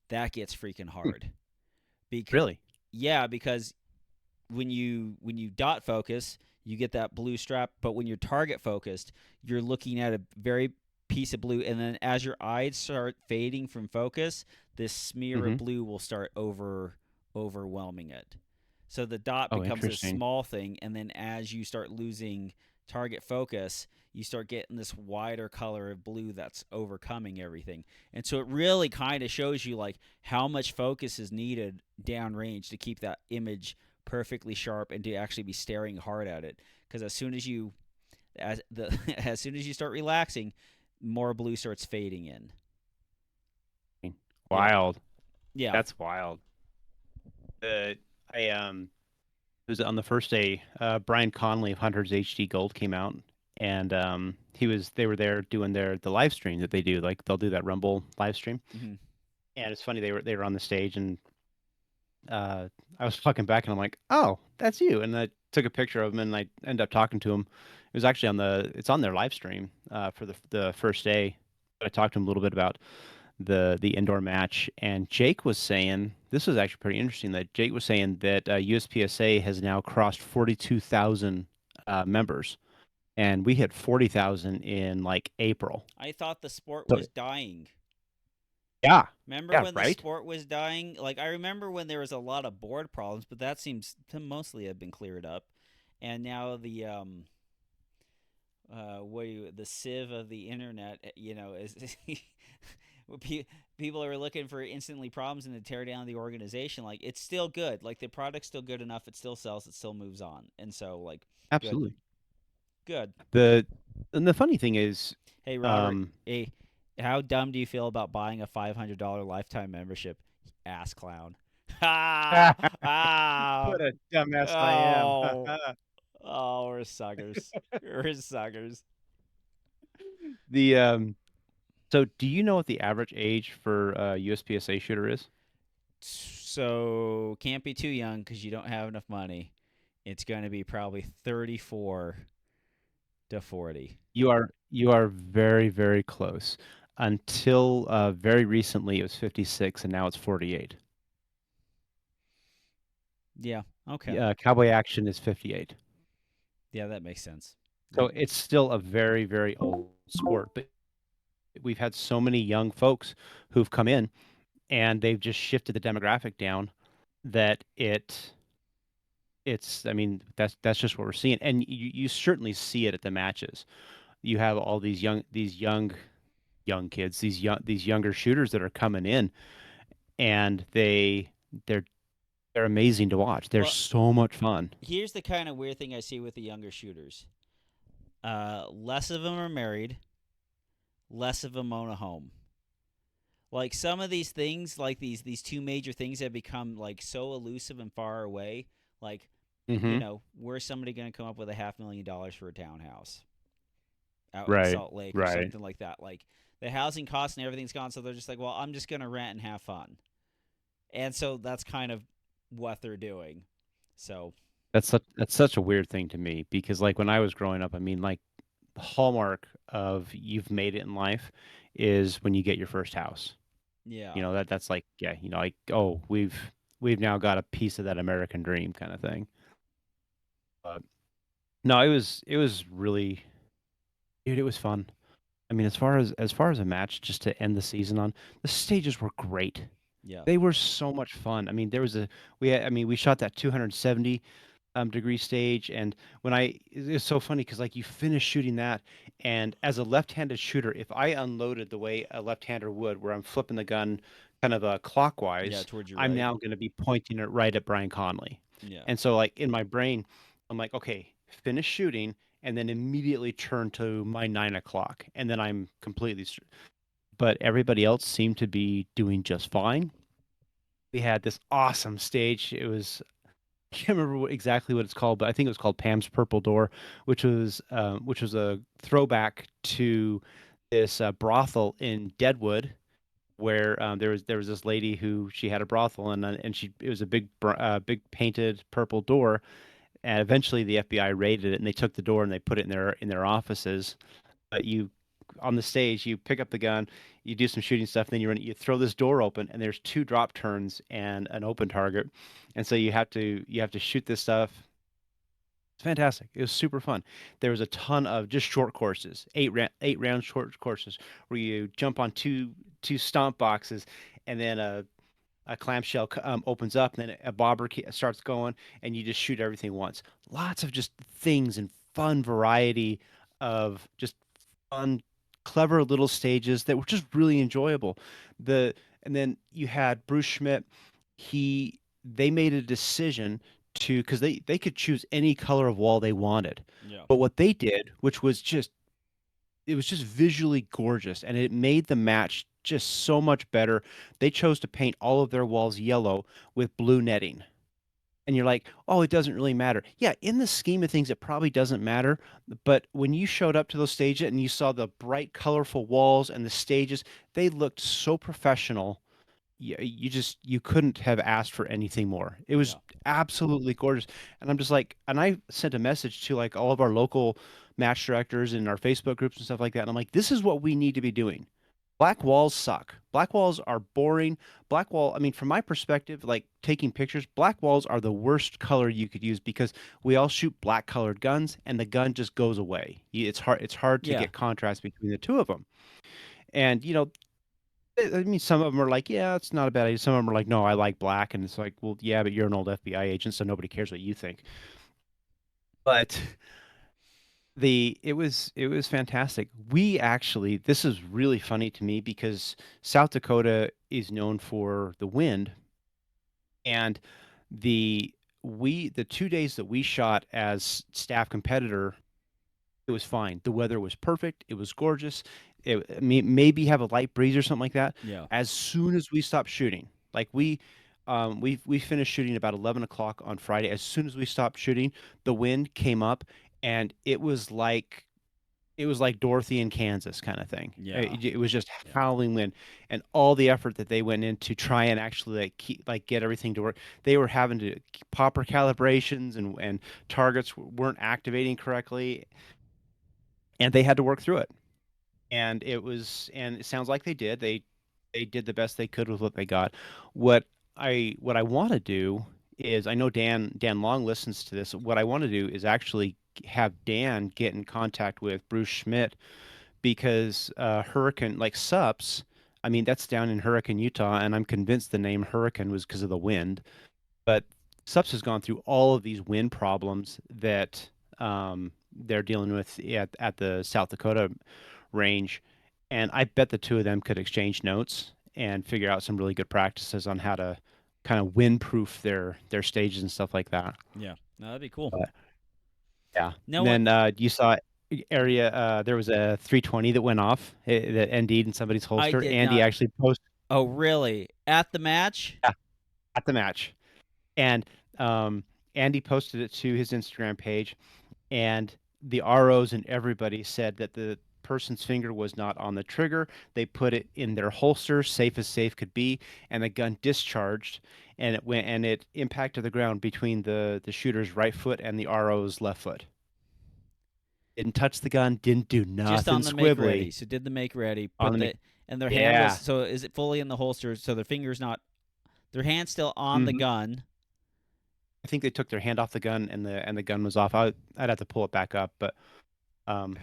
That gets freaking hard. Because Really? yeah, because when you dot focus, you get that blue strap, but when you're target focused, you're looking at a very piece of blue, and then as your eyes start fading from focus, this smear of Hmm. blue will start overwhelming it. So the dot Oh, becomes a interesting. small thing, and then as you start losing target focus, you start getting this wider color of blue that's overcoming everything. And so it really kind of shows you like how much focus is needed downrange to keep that image perfectly sharp and to actually be staring hard at it. Because as soon as you start relaxing, more blue starts fading in. Yeah, Wild. yeah. That's wild. Uh, I it was on the first day. Brian Conley of Hunters HD Gold came out, and they were there doing the live stream that they do. Like they'll do that Rumble live stream, Hmm. and it's funny they were on the stage, and I was walking back, and I'm like, oh, that's you, and I took a picture of him, and I ended up talking to him. It was actually it's on their live stream for the first day. I talked to him a little bit about the indoor match, and Jake was saying this was actually pretty interesting. That Jake was saying that USPSA has now crossed 42,000 members, and we hit 40,000 in like April. I thought the sport So was dying. yeah, Remember yeah, when the right. sport was dying? Like I remember when there was a lot of board problems, but that seems to mostly have been cleared up. And now the the sieve of the internet, is people are looking for instantly problems and to tear down the organization. Like it's still good. Like the product's still good enough. It still sells. It still moves on. And so like good, Absolutely. good. The and the funny thing is, Hey Robert, um, hey, how dumb do you feel about buying a $500 lifetime membership? Ass clown. Ha! Ah! what a dumbass I am. Oh! Oh, we're suckers. We're suckers. The So do you know what the average age for a USPSA shooter is? So can't be too young because you don't have enough money. It's going to be probably 34 to 40. You are very, very close. Until very recently, it was 56, and now it's 48. Yeah. Okay. Yeah, Cowboy Action is 58. Yeah, that makes sense. So That it's still a very, very old sport. But we've had so many young folks who've come in, and they've just shifted the demographic down that it's I mean that's just what we're seeing, and you certainly see it at the matches. You have all these young kids, these younger shooters that are coming in, and they're they're amazing to watch. They're well, so much fun. here's the kind of weird thing I see with the younger shooters. Less of them are married. Less of them own a home. Like some of these things, like these two major things have become like so elusive and far away. Like, Hmm. where's somebody going to come up with $500,000 for a townhouse out in Right, Salt Lake or right. something like that? Like the housing costs and everything's gone, so they're just like, well, I'm just going to rent and have fun. And so that's kind of what they're doing. So That's such a weird thing to me because like when I was growing up, I mean like the hallmark of you've made it in life is when you get your first house. yeah, That's like yeah, like oh, we've now got a piece of that American dream kind of thing. But no, it was really dude, it was fun. I mean, as far as a match just to end the season on, the stages were great. yeah. They were so much fun. I mean, we shot that 270 degree stage, and it's so funny because like you finish shooting that, and as a left-handed shooter, if I unloaded the way a left-hander would, where I'm flipping the gun kind of Yeah, clockwise, towards your I'm right. now going to be pointing it right at Brian Conley. Yeah. And so like in my brain, I'm like, okay, finish shooting, and then immediately turn to my 9 o'clock, and then I'm completely. But everybody else seemed to be doing just fine. We had this awesome stage. I can't remember exactly what it's called, but I think it was called Pam's Purple Door, which was a throwback to this brothel in Deadwood where there was this lady who she had a brothel, and she it was a big painted purple door, and eventually the FBI raided it and they took the door and they put it in their offices. But you on the stage, you pick up the gun, you do some shooting stuff, then you throw this door open, and there's two drop turns and an open target, and so you have to shoot this stuff. It's fantastic. It was super fun. There was a ton of just short courses, 8 round short courses where you jump on two stomp boxes, and then a clamshell opens up, and then a starts going, and you just shoot everything once. Lots of just things and fun variety of just fun, clever little stages that were just really enjoyable. And then you had Bruce Schmidt. They made a decision to because they could choose any color of wall they wanted, Yeah. but what they did, which was just it was just visually gorgeous, and it made the match just so much better. They chose to paint all of their walls yellow with blue netting. And you're like, oh, it doesn't really matter. Yeah, in the scheme of things, it probably doesn't matter. But when you showed up to those stages and you saw the bright, colorful walls and the stages, they looked so professional. You couldn't have asked for anything more. It was Yeah. absolutely gorgeous. And I'm just like, and I sent a message to like all of our local match directors in our Facebook groups and stuff like that. And I'm like, this is what we need to be doing. Black walls suck. Black walls are boring. I mean, from my perspective, like taking pictures, black walls are the worst color you could use because we all shoot black colored guns and the gun just goes away. It's hard to Yeah. get contrast between the two of them. And I mean, some of them are like, yeah, it's not a bad idea. Some of them are like, no, I like black. And it's like, well, yeah, but you're an old FBI agent, so nobody cares what you think. But it was fantastic. We actually this is really funny to me because South Dakota is known for the wind, and the the 2 days that we shot as staff competitor, it was fine. The weather was perfect. It was gorgeous. Maybe have a light breeze or something like that. Yeah. As soon as we stopped shooting, like we finished shooting about 11 o'clock on Friday. As soon as we stopped shooting, the wind came up, and it was like Dorothy in Kansas kind of thing. Yeah. It was just Yeah. howling wind, and all the effort that they went in to try and actually get everything to work. They were having to popper calibrations, and targets weren't activating correctly, and they had to work through it. And it sounds like they did. They did the best they could with what they got. What I want to do is I know Dan Long listens to this. What I want to do is actually have Dan get in contact with Bruce Schmidt because Hurricane like Sups. I mean that's down in Hurricane, Utah, and I'm convinced the name Hurricane was because of the wind. But Sups has gone through all of these wind problems that they're dealing with at the South Dakota range, and I bet the two of them could exchange notes and figure out some really good practices on how to kind of windproof their stages and stuff like that. Yeah. No, that'd be cool. But yeah, No and one. then you saw area there was a 320 that went off that ND'd in somebody's I holster. did Andy not. actually posted Oh, really? At the match? at the match, and Andy posted it to his Instagram page, and the ROs and everybody said that the person's finger was not on the trigger. They put it in their holster, safe as safe could be, and the gun discharged, and it impacted the ground between the shooter's right foot and the RO's left foot. Didn't touch the gun, didn't do Just nothing on the make ready. squibbly So did the make ready. on Put the the and their hand was yeah. so is it fully in the holster? So their fingers not their hand's still on the hmm gun. I think they took their hand off the gun and the gun was off. I'd have to pull it back up, but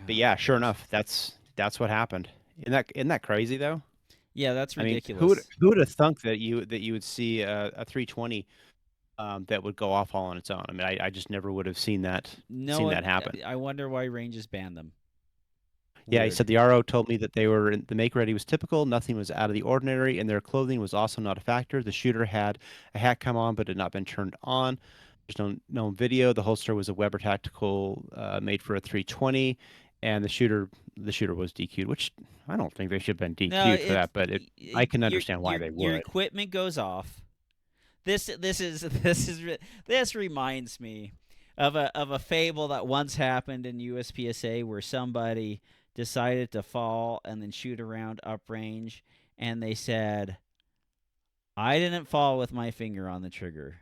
yeah, sure Gosh. enough, that's what happened. Isn't that crazy though? Yeah, that's I mean, who would ridiculous. who would have thunk that you would see a 320 that would go off all on its own? I mean, I just never would have seen that No seen that one. happen. I wonder why ranges banned them. Yeah, he Weird. said the RO told me that the make ready was typical, nothing was out of the ordinary, and their clothing was also not a factor. The shooter had a hat come on, but had not been turned on. There's no video. The holster was a Weber Tactical made for a 320, and the shooter was DQ'd, which I don't think they should have been No, DQ'd for that, but I can understand why they your would. equipment goes off. This reminds me of a fable that once happened in USPSA where somebody decided to fall and then shoot around uprange, and they said, I didn't fall with my finger on the trigger.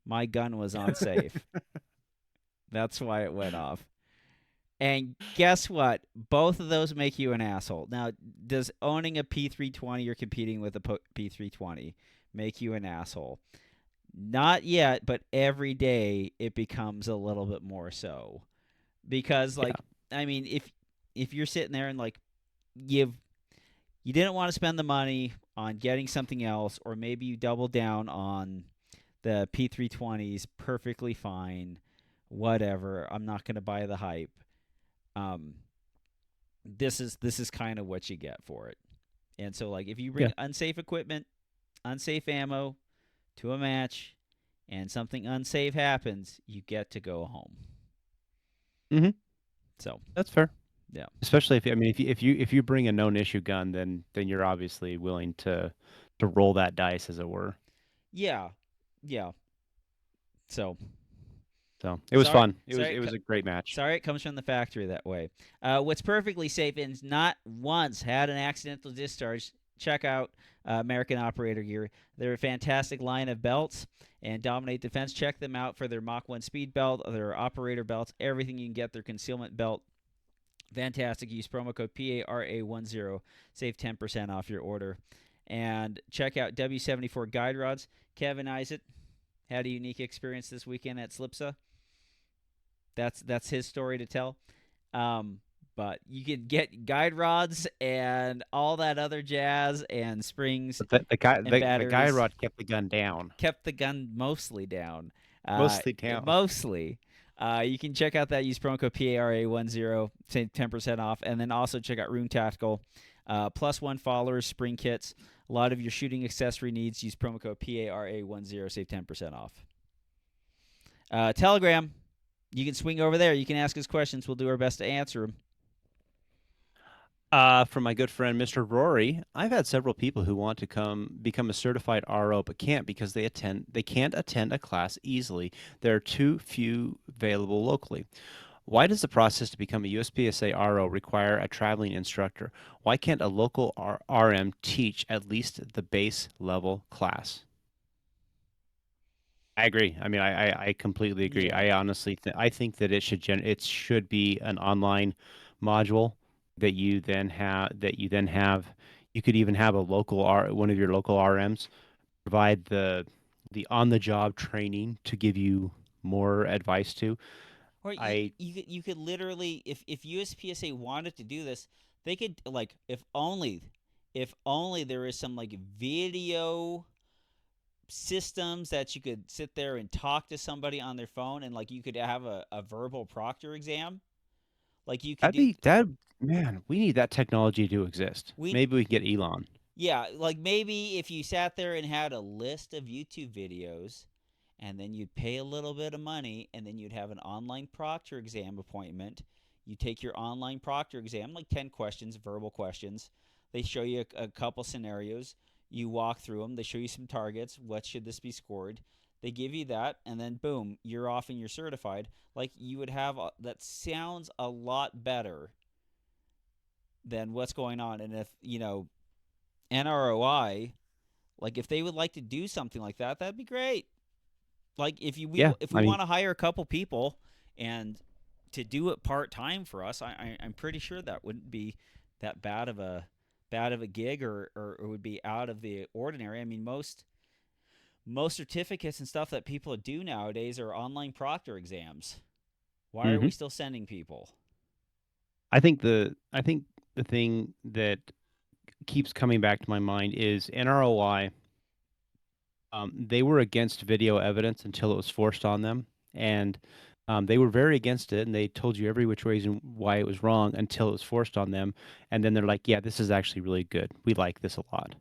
My gun was unsafe. That's why it went off. And guess what? Both of those make you an asshole. Now, does owning a P320 or competing with a P320 make you an asshole? Not yet, but every day it becomes a little bit more so. Because Yeah. like, I mean, if you're sitting there and like you've you didn't want to spend the money on getting something else, or maybe you double down on the P320s, perfectly fine, whatever. I'm not going to buy the hype. Um, this is kind of what you get for it. And so like if you Yeah. bring unsafe equipment, unsafe ammo to a match, and something unsafe happens, you get to go home. Hmm. So That's fair. yeah, Especially if I mean if you bring a known issue gun, then you're obviously willing to roll that dice, as it were. yeah, yeah. So So it was sorry, fun. It was a great match. sorry, it comes from the factory that way. What's perfectly safe and not once had an accidental discharge. Check out American Operator Gear. They're a fantastic line of belts and dominate defense. Check them out for their Mach 1 speed belt, their operator belts, everything you can get, their concealment belt. Fantastic. Use promo code PARA10. Save 10% off your order. And check out W74 Guide Rods. Kevin Isaac had a unique experience this weekend at Slipsa. That's his story to tell. Um, but you can get guide rods and all that other jazz and springs But and the guy batteries. rod kept the gun down, Kept the gun mostly down. Uh, mostly down. mostly. You can check out that. Use promo code PARA10, save 10% off. And then also check out Room Tactical. +1 followers, spring kits. A lot of your shooting accessory needs. Use promo code PARA10, save 10% off. Telegram. You can swing over there. You can ask us questions. We'll do our best to answer them. From my good friend Mr. Rory, I've had several people who want to come become a certified RO but can't because they can't attend a class easily. There are too few available locally. Why does the process to become a USPSA RO require a traveling instructor? Why can't a local RM teach at least the base level class? I agree. I mean, I completely agree. Yeah. I honestly I think that it should be an online module that you then have. You could even have a local one of your local RMs provide the on the job training to give you more advice to. Or I you could literally, if USPSA wanted to do this, they could like if only there is some like video systems that you could sit there and talk to somebody on their phone, and like you could have a verbal proctor exam. Like you could that'd do be that man. We need that technology to exist. we Maybe we can get Elon. Yeah, like maybe if you sat there and had a list of YouTube videos, and then you'd pay a little bit of money, and then you'd have an online proctor exam appointment. You take your online proctor exam, like 10 questions, verbal questions. They show you a couple scenarios. You walk through them. They show you some targets. What should this be scored? They give you that, and then boom, you're off and you're certified. Like you would have that sounds a lot better than what's going on. And if, NROI, like if they would like to do something like that, that'd be great. Like Yeah, if we I mean, want to hire a couple people and to do it part time for us, I'm pretty sure that wouldn't be that bad of a gig, or would be out of the ordinary. I mean most certificates and stuff that people do nowadays are online proctor exams. Why are hmm we still sending people? I think the thing that keeps coming back to my mind is NROI. They were against video evidence until it was forced on them, and they were very against it, and they told you every which reason why it was wrong until it was forced on them, and then they're like, "Yeah, this is actually really good. We like this a lot."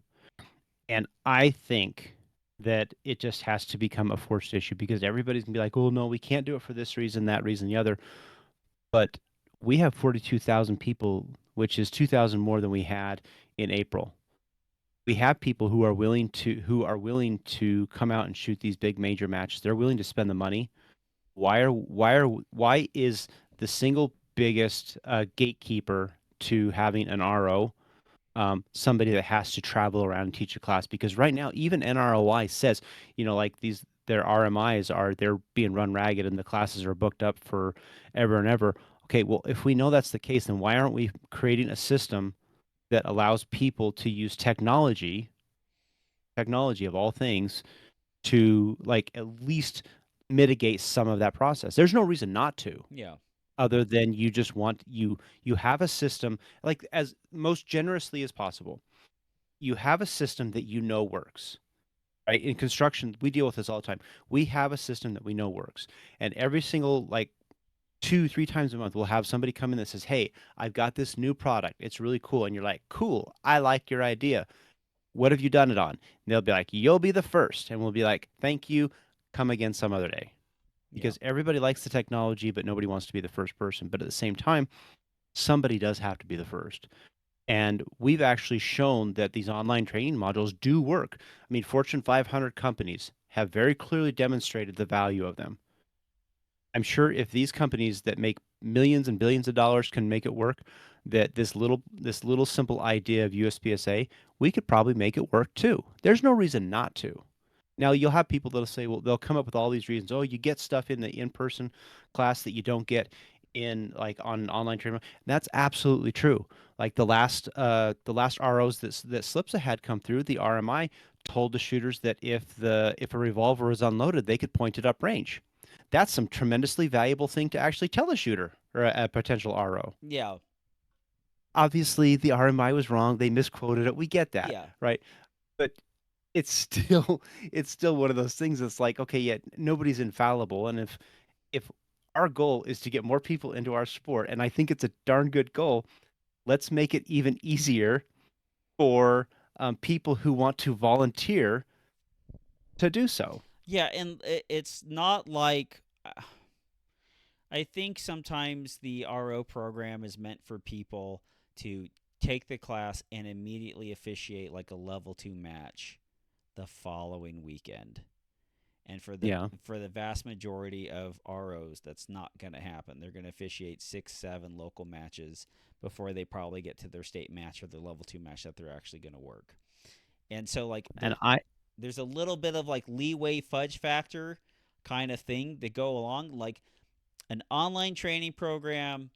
And I think that it just has to become a forced issue because everybody's gonna be like, "Oh no, we can't do it for this reason, that reason, the other." But we have 42,000 people, which is 2,000 more than we had in April. We have people who are willing to come out and shoot these big major matches. They're willing to spend the money. Why is the single biggest gatekeeper to having an RO somebody that has to travel around and teach a class because right now even NROI says, like their RMIs they're being run ragged and the classes are booked up for ever and ever. Okay, well, if we know that's the case, then why aren't we creating a system that allows people to use technology of all things, to like at least mitigate some of that process? There's no reason not to, Yeah. other than you just want you have a system like as most generously as possible. You have a system that works, right? In construction, we deal with this all the time. We have a system that we know works, and every single like 2, 3 times a month, we'll have somebody come in that says, "Hey, I've got this new product. It's really cool." And you're like, "Cool, I like your idea. What have you done it on?" And they'll be like, "You'll be the first." And we'll be like, "Thank you. Come again some other day." Yeah. Because everybody likes the technology, but nobody wants to be the first person. But at the same time, somebody does have to be the first. And we've actually shown that these online training modules do work. I mean, Fortune 500 companies have very clearly demonstrated the value of them. I'm sure if these companies that make millions and billions of dollars can make it work, that this little simple idea of USPSA, we could probably make it work too. There's no reason not to. Now you'll have people that'll say, well, they'll come up with all these reasons. Oh, you get stuff in the in-person class that you don't get in like on online training. That's absolutely true. Like the last ROs that Slipsa had come through, the RMI told the shooters that if a revolver was unloaded, they could point it up range. That's some tremendously valuable thing to actually tell a shooter or a potential RO. Yeah. Obviously, the RMI was wrong. They misquoted it. We get that, Yeah. right? But it's still it's still one of those things that's like, okay, yeah, nobody's infallible. And if our goal is to get more people into our sport, and I think it's a darn good goal, let's make it even easier for people who want to volunteer to do so. Yeah, and it's not like I think sometimes the RO program is meant for people to take the class and immediately officiate like a level 2 match the following weekend. And Yeah. for the vast majority of ROs, that's not going to happen. They're going to officiate 6, 7 local matches before they probably get to their state match or their level 2 match that they're actually going to work. And so like And I there's a little bit of like leeway fudge factor kind of thing that go along, like an online training program,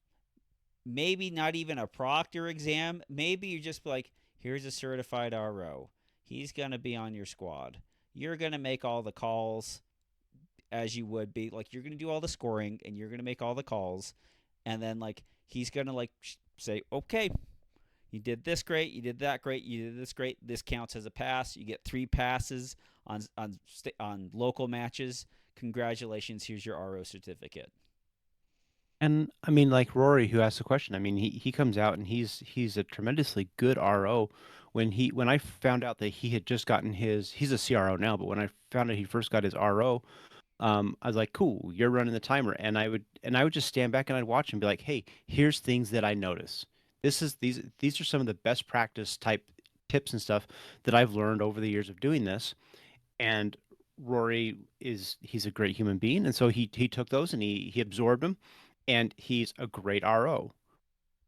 maybe not even a proctor exam. Maybe you just like, here's a certified RO. He's going to be on your squad. You're going to make all the calls as you would be. Like, you're going to do all the scoring and you're going to make all the calls. And then, like, he's going to, like, say, okay, you did this great. You did that great. You did this great. This counts as a pass. You get 3 passes on local matches. Congratulations. Here's your RO certificate. And I mean, like Rory, who asked the question. I mean, he comes out and he's a tremendously good RO. When I found out that he had just gotten he's a CRO now, but when I found out he first got his RO, I was like, cool, you're running the timer, and I would just stand back and I'd watch and be like, hey, here's things that I notice. These are some of the best practice type tips and stuff that I've learned over the years of doing this. And Rory he's a great human being, and so he took those and he absorbed them, and he's a great RO.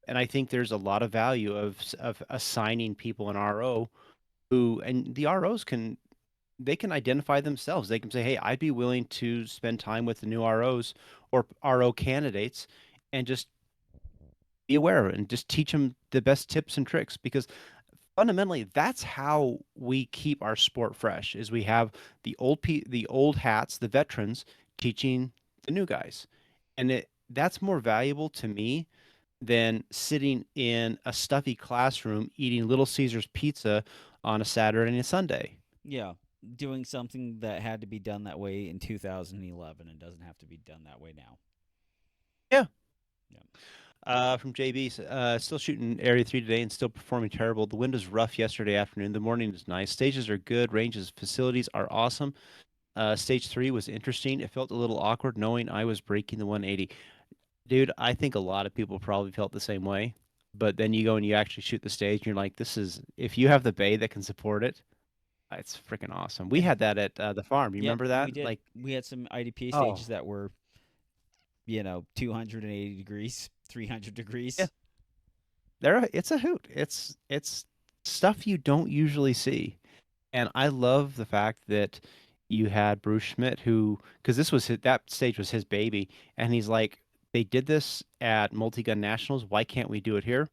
And I think there's a lot of value of assigning people an RO and the ROs can identify themselves. They can say, "Hey, I'd be willing to spend time with the new ROs or RO candidates and just be aware of it and just teach them the best tips and tricks." Because fundamentally, that's how we keep our sport fresh. Is we have the old hats, the veterans teaching the new guys, and that's more valuable to me than sitting in a stuffy classroom eating Little Caesars pizza on a Saturday and a Sunday. Yeah. Doing something that had to be done that way in 2011 and doesn't have to be done that way now. Yeah. Yeah. From JB, still shooting Area 3 today and still performing terrible. The wind was rough yesterday afternoon. The morning is nice. Stages are good. Ranges, facilities are awesome. Stage 3 was interesting. It felt a little awkward knowing I was breaking the 180. Dude, I think a lot of people probably felt the same way. But then you go and you actually shoot the stage and you're like, if you have the bay that can support it, it's freaking awesome. We Yeah. had that at the farm. You Yep, remember we that? did. Like, We had some IDPA oh, stages that were, 280 degrees, 300 yeah, degrees. it's a hoot. It's stuff you don't usually see. And I love the fact that you had Bruce Schmidt, who, because that stage was his baby, and he's like, they did this at Multi-Gun Nationals. Why can't we do it here?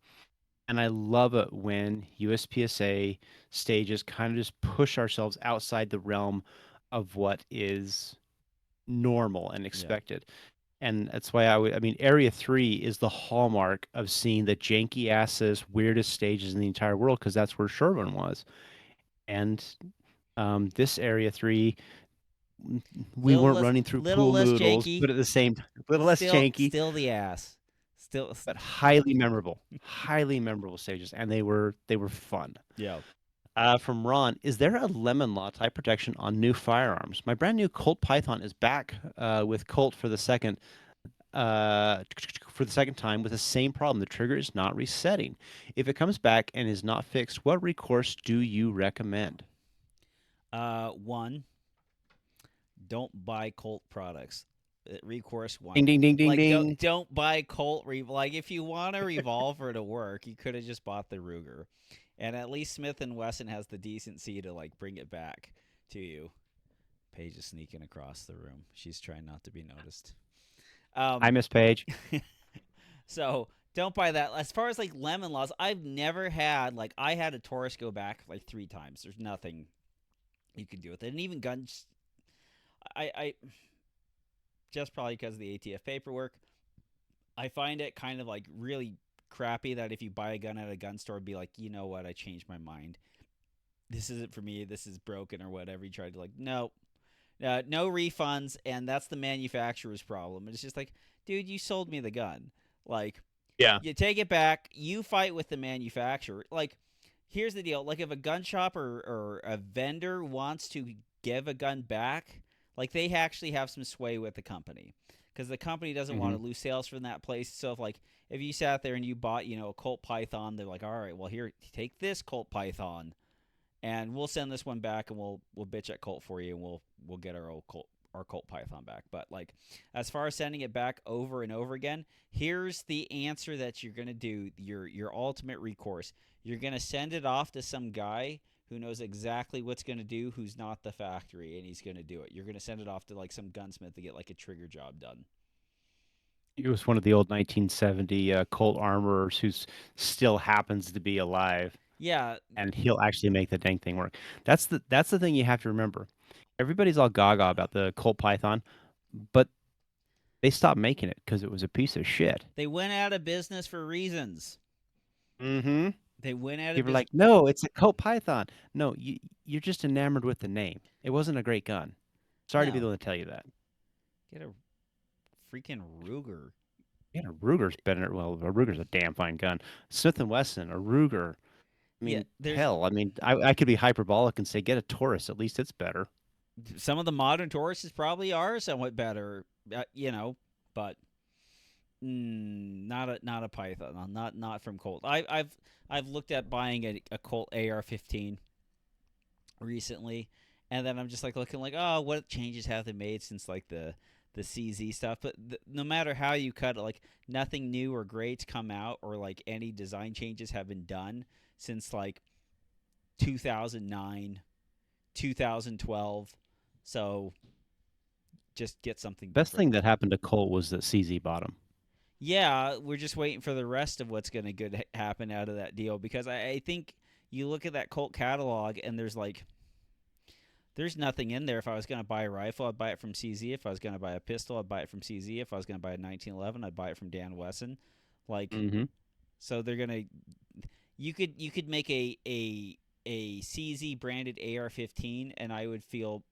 And I love it when USPSA stages kind of just push ourselves outside the realm of what is normal and Yeah. expected. And that's why I mean, Area 3 is the hallmark of seeing the janky assest, weirdest stages in the entire world because that's where Sherwin was. And this Area 3, we Little weren't less, running through little pool less noodles, janky. but at the same time, a little less Still, janky, still the ass. Still, but highly memorable stages, and they were fun. yeah. From Ron, is there a lemon law type protection on new firearms? My brand new Colt Python is back with Colt uh, for the second time with the same problem. The trigger is not resetting. If it comes back and is not fixed, what recourse do you recommend? One, don't buy Colt products. Recourse Ding one. ding ding ding Like ding. don't buy Colt like if you want a revolver to work, you could have just bought the Ruger. And at least Smith and Wesson has the decency to like bring it back to you. Paige is sneaking across the room. She's trying not to be noticed. I Um miss Paige. so don't buy that. As far as like lemon laws, I've never had like I had a Taurus go back like 3 times. There's nothing you can do with it. And even guns I just probably because of the ATF paperwork. I find it kind of like really crappy that if you buy a gun at a gun store, be like, you know what, I changed my mind. This isn't for me. This is broken or whatever. You tried to like, no, no refunds, and that's the manufacturer's problem. It's just like, dude, you sold me the gun. Like, Yeah. you take it back. You fight with the manufacturer. Like, here's the deal. Like, if a gun shop or a vendor wants to give a gun back, like they actually have some sway with the company because the company doesn't want Hmm. to lose sales from that place. So if you sat there and you bought a Colt Python, they're like, all right, well here take this Colt Python and we'll send this one back and we'll bitch at Colt for you and we'll get our Colt Python back. But like as far as sending it back over and over again, here's the answer that you're gonna do. Your ultimate recourse. You're gonna send it off to some guy who knows exactly what's gonna do, who's not the factory, and he's gonna do it. You're gonna send it off to like some gunsmith to get like a trigger job done. It was one of the old 1970 Colt armorers who still happens to be alive, Yeah, and he'll actually make the dang thing work. That's the thing you have to remember. Everybody's all gaga about the Colt Python, but they stopped making it because it was a piece of shit. they went out of business for reasons. Mm-hmm. They went out of People are business. like, no, it's a Colt Python. No, you're just enamored with the name. It wasn't a great gun. Sorry to be No, able to tell you that. get a freaking Ruger. Yeah, a Ruger's better. Well, a Ruger's a damn fine gun. Smith and Wesson, a Ruger. I Yeah, mean, there's hell, I mean, I could be hyperbolic and say get a Taurus. At least it's better. some of the modern Tauruses probably are somewhat better, but not a Python, not from Colt. I've looked at buying a Colt AR-15 recently, and then I'm just like looking like, oh, what changes have they made since like the CZ stuff? But no matter how you cut it, like nothing new or great's come out, or like any design changes have been done since like 2009, 2012. So just get something Best different. thing that happened to Colt was that CZ bought him. Yeah, we're just waiting for the rest of what's going to good happen out of that deal because I think you look at that Colt catalog and there's nothing in there. If I was going to buy a rifle, I'd buy it from CZ. If I was going to buy a pistol, I'd buy it from CZ. If I was going to buy a 1911, I'd buy it from Dan Wesson. Like, Mm-hmm. so they're gonna you could make a CZ branded AR-15, and I would feel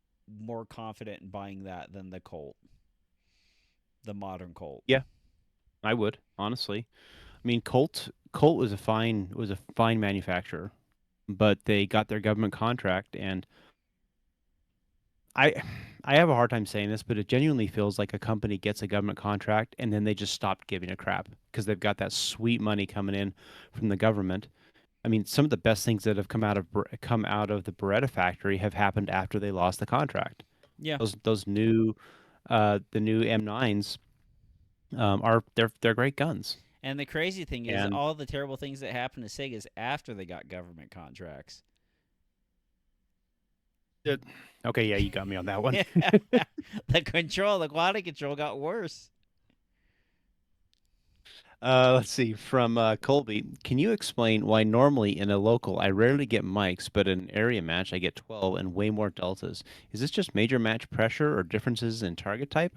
more confident in buying that than the Colt, the modern Colt. Yeah, I would honestly. I mean, Colt was a fine manufacturer, but they got their government contract, and I I have a hard time saying this, but it genuinely feels like a company gets a government contract and then they just stopped giving a crap because they've got that sweet money coming in from the government. I mean, some of the best things that have come out of the Beretta factory have happened after they lost the contract. Yeah, Those new the new M9s are they're great guns. And the crazy thing is, And all the terrible things that happened to SIG is after they got government contracts. it, okay, yeah, you got me on that one. The quality control got worse. Let's see. From Colby, can you explain why normally in a local I rarely get mics, but in an area match I get 12 and way more deltas? Is this just major match pressure or differences in target type?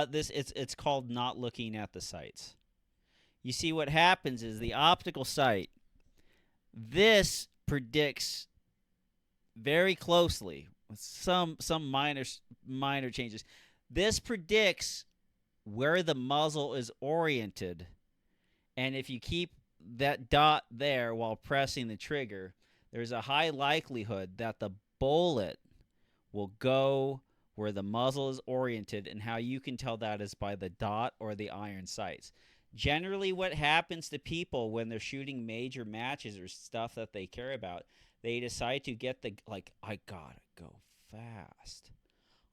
This it's called not looking at the sights. You see, what happens is the optical sight. This predicts very closely with some minor changes. This predicts where the muzzle is oriented, and if you keep that dot there while pressing the trigger, there's a high likelihood that the bullet will go where the muzzle is oriented, and how you can tell that is by the dot or the iron sights. Generally, what happens to people when they're shooting major matches or stuff that they care about, they decide to get the, like, I gotta go fast.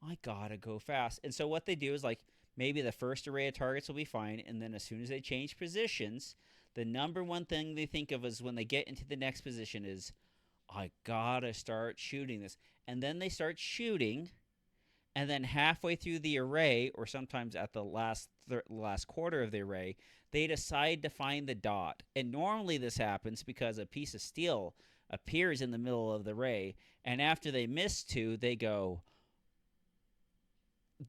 I gotta go fast. And so what they do is, like, maybe the first array of targets will be fine, and then as soon as they change positions, the number one thing they think of is when they get into the next position is, I gotta start shooting this. And then they start shooting, and then halfway through the array, or sometimes at the last quarter of the array, they decide to find the dot. And normally this happens because a piece of steel appears in the middle of the array, and after they miss two, they go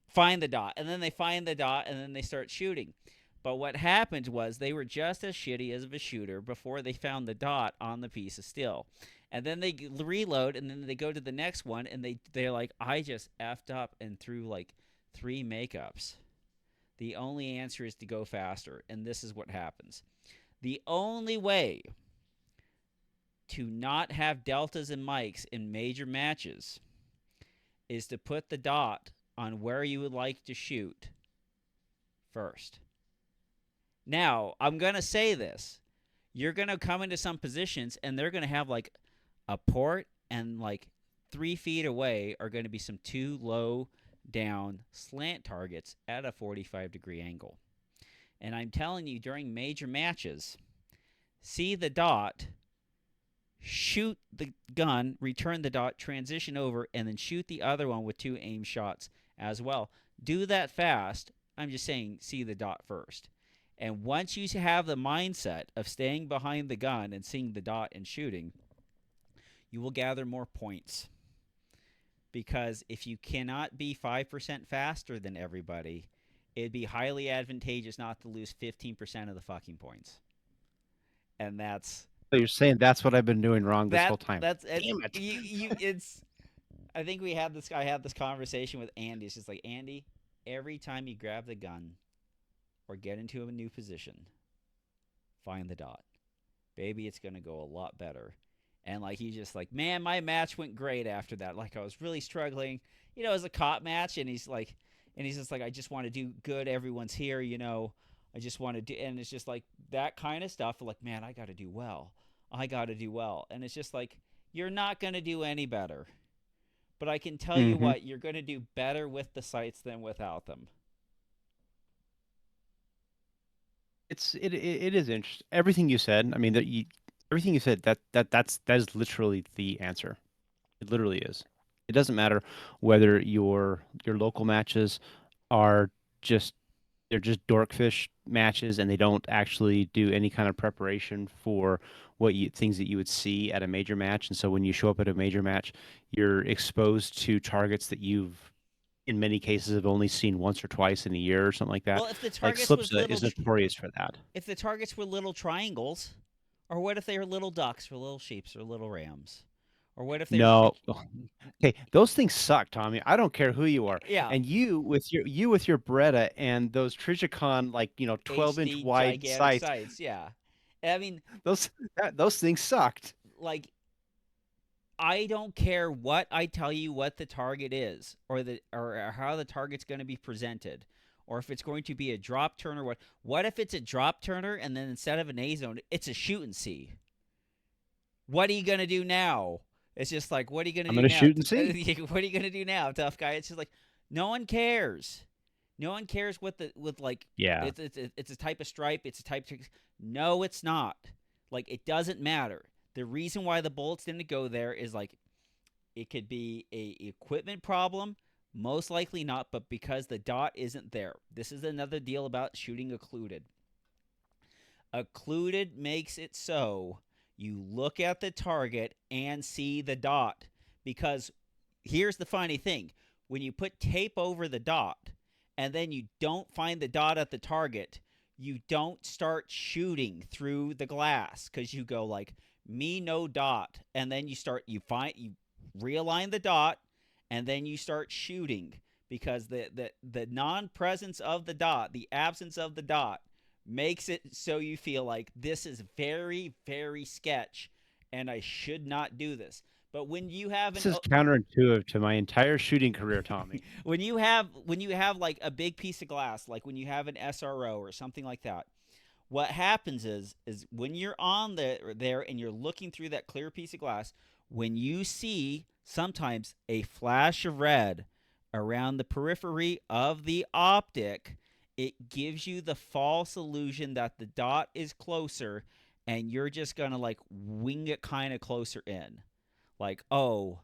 find the dot, and then they find the dot, and then they start shooting. But what happened was they were just as shitty as a shooter before they found the dot on the piece of steel. And then they reload, and then they go to the next one, and they're like, I just effed up and threw like 3 makeups. The only answer is to go faster, and this is what happens. The only way to not have deltas and mics in major matches is to put the dot on where you would like to shoot first. Now, I'm going to say this. You're going to come into some positions, and they're going to have like a port, and like 3 feet away are going to be some 2 low down slant targets at a 45-degree angle. And I'm telling you, during major matches, see the dot, shoot the gun, return the dot, transition over, and then shoot the other one with 2 aim shots as well. Do that fast. I'm just saying, see the dot first. And once you have the mindset of staying behind the gun and seeing the dot and shooting, you will gather more points. Because if you cannot be 5% faster than everybody, it'd be highly advantageous not to lose 15% of the fucking points. And that's... So you're saying that's what I've been doing wrong this whole time. That's Damn it. it's... I think I had this conversation with Andy. It's just like, Andy, every time you grab the gun or get into a new position, find the dot. Baby, it's going to go a lot better. And like, he's just like, man, my match went great after that. Like, I was really struggling. You know, it was a cop match, and he's just like, I just want to do good. Everyone's here, you know. I just want to do, and it's just like that kind of stuff. Like, man, I got to do well. I got to do well. And it's just like, you're not going to do any better. But I can tell you what, you're going to do better with the sights than without them. It is interesting. Everything you said. I mean, everything you said. That is literally the answer. It literally is. It doesn't matter whether your local matches are just they're just dorkfish matches and they don't actually do any kind of preparation for things that you would see at a major match. And so when you show up at a major match, you're exposed to targets that you've in many cases have only seen once or twice in a year or something like that. Well, if the Like targets was Slipsa is notorious for that. if the targets were little triangles, or what if they were little ducks or little sheeps or little rams? Or what if they were... No. Okay, those things suck, Tommy. I don't care who you are. Yeah. And you with your Beretta and those Trijicon 12-inch HD wide gigantic sights. sights, yeah. I mean, those things sucked. like, I don't care what I tell you what the target is, or how the target's going to be presented, or if it's going to be a drop turn or what. What if it's a drop turner and then instead of an A zone, it's a shoot and see? What are you going to do now? It's just like, what are you going to do now? I'm going to shoot and see. What are you going to do now, tough guy? It's just like, no one cares. No one cares what the with like Yeah. it's a type of stripe. It's a type. No, it's not. Like it doesn't matter. The reason why the bullets didn't go there is like it could be a equipment problem. Most likely not, but because the dot isn't there. This is another deal about shooting occluded. Occluded makes it so you look at the target and see the dot. Because here's the funny thing, when you put tape over the dot and then you don't find the dot at the target, you don't start shooting through the glass because you go like me no dot, and then you realign the dot, and then you start shooting because the non-presence of the dot, the absence of the dot, makes it so you feel like this is very, very sketch and I should not do this. But when you have This is counterintuitive to my entire shooting career, Tommy. when you have like a big piece of glass, like when you have an SRO or something like that, what happens is when you're on there and you're looking through that clear piece of glass, when you see sometimes a flash of red around the periphery of the optic, it gives you the false illusion that the dot is closer, and you're just gonna like wing it kind of closer in, like, oh,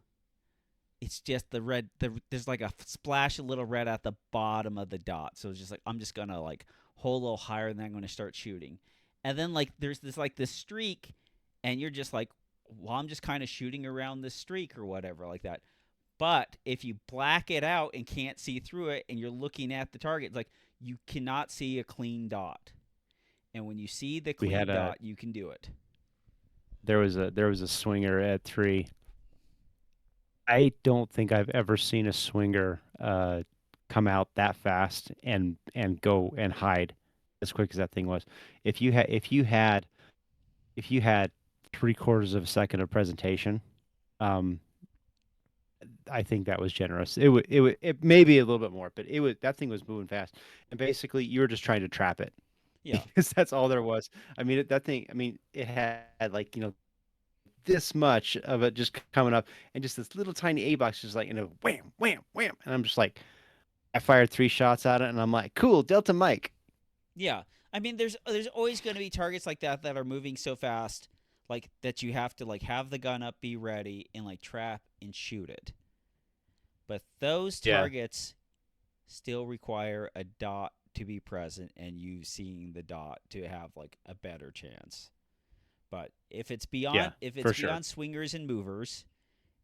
it's just the red. There's like a splash of little red at the bottom of the dot. So it's just like I'm just gonna like hold a little higher, and then I'm gonna start shooting. And then like there's this streak, and you're just like, well, I'm just kind of shooting around this streak or whatever like that. But if you black it out and can't see through it, and you're looking at the target, it's like you cannot see a clean dot. And when you see the We had clean a dot, you can do it. there was a swinger at 3. I don't think I've ever seen a swinger come out that fast and go and hide as quick as that thing was. If you had 3/4 of a second of presentation, um, I think that was generous. It may be a little bit more, but that thing was moving fast, and basically you were just trying to trap it Yeah, because that's all there was. I mean, that thing. I mean, it had like this much of it just coming up, and just this little tiny A box, just like wham, wham, wham, and I'm just like, I fired 3 shots at it, and I'm like, cool, Delta Mike. yeah. I mean, there's always going to be targets like that are moving so fast, like that you have to like have the gun up, be ready, and like trap and shoot it. But those Yeah, targets still require a dot to be present, and you seeing the dot to have like a better chance. But yeah, if it's for sure. beyond swingers and movers,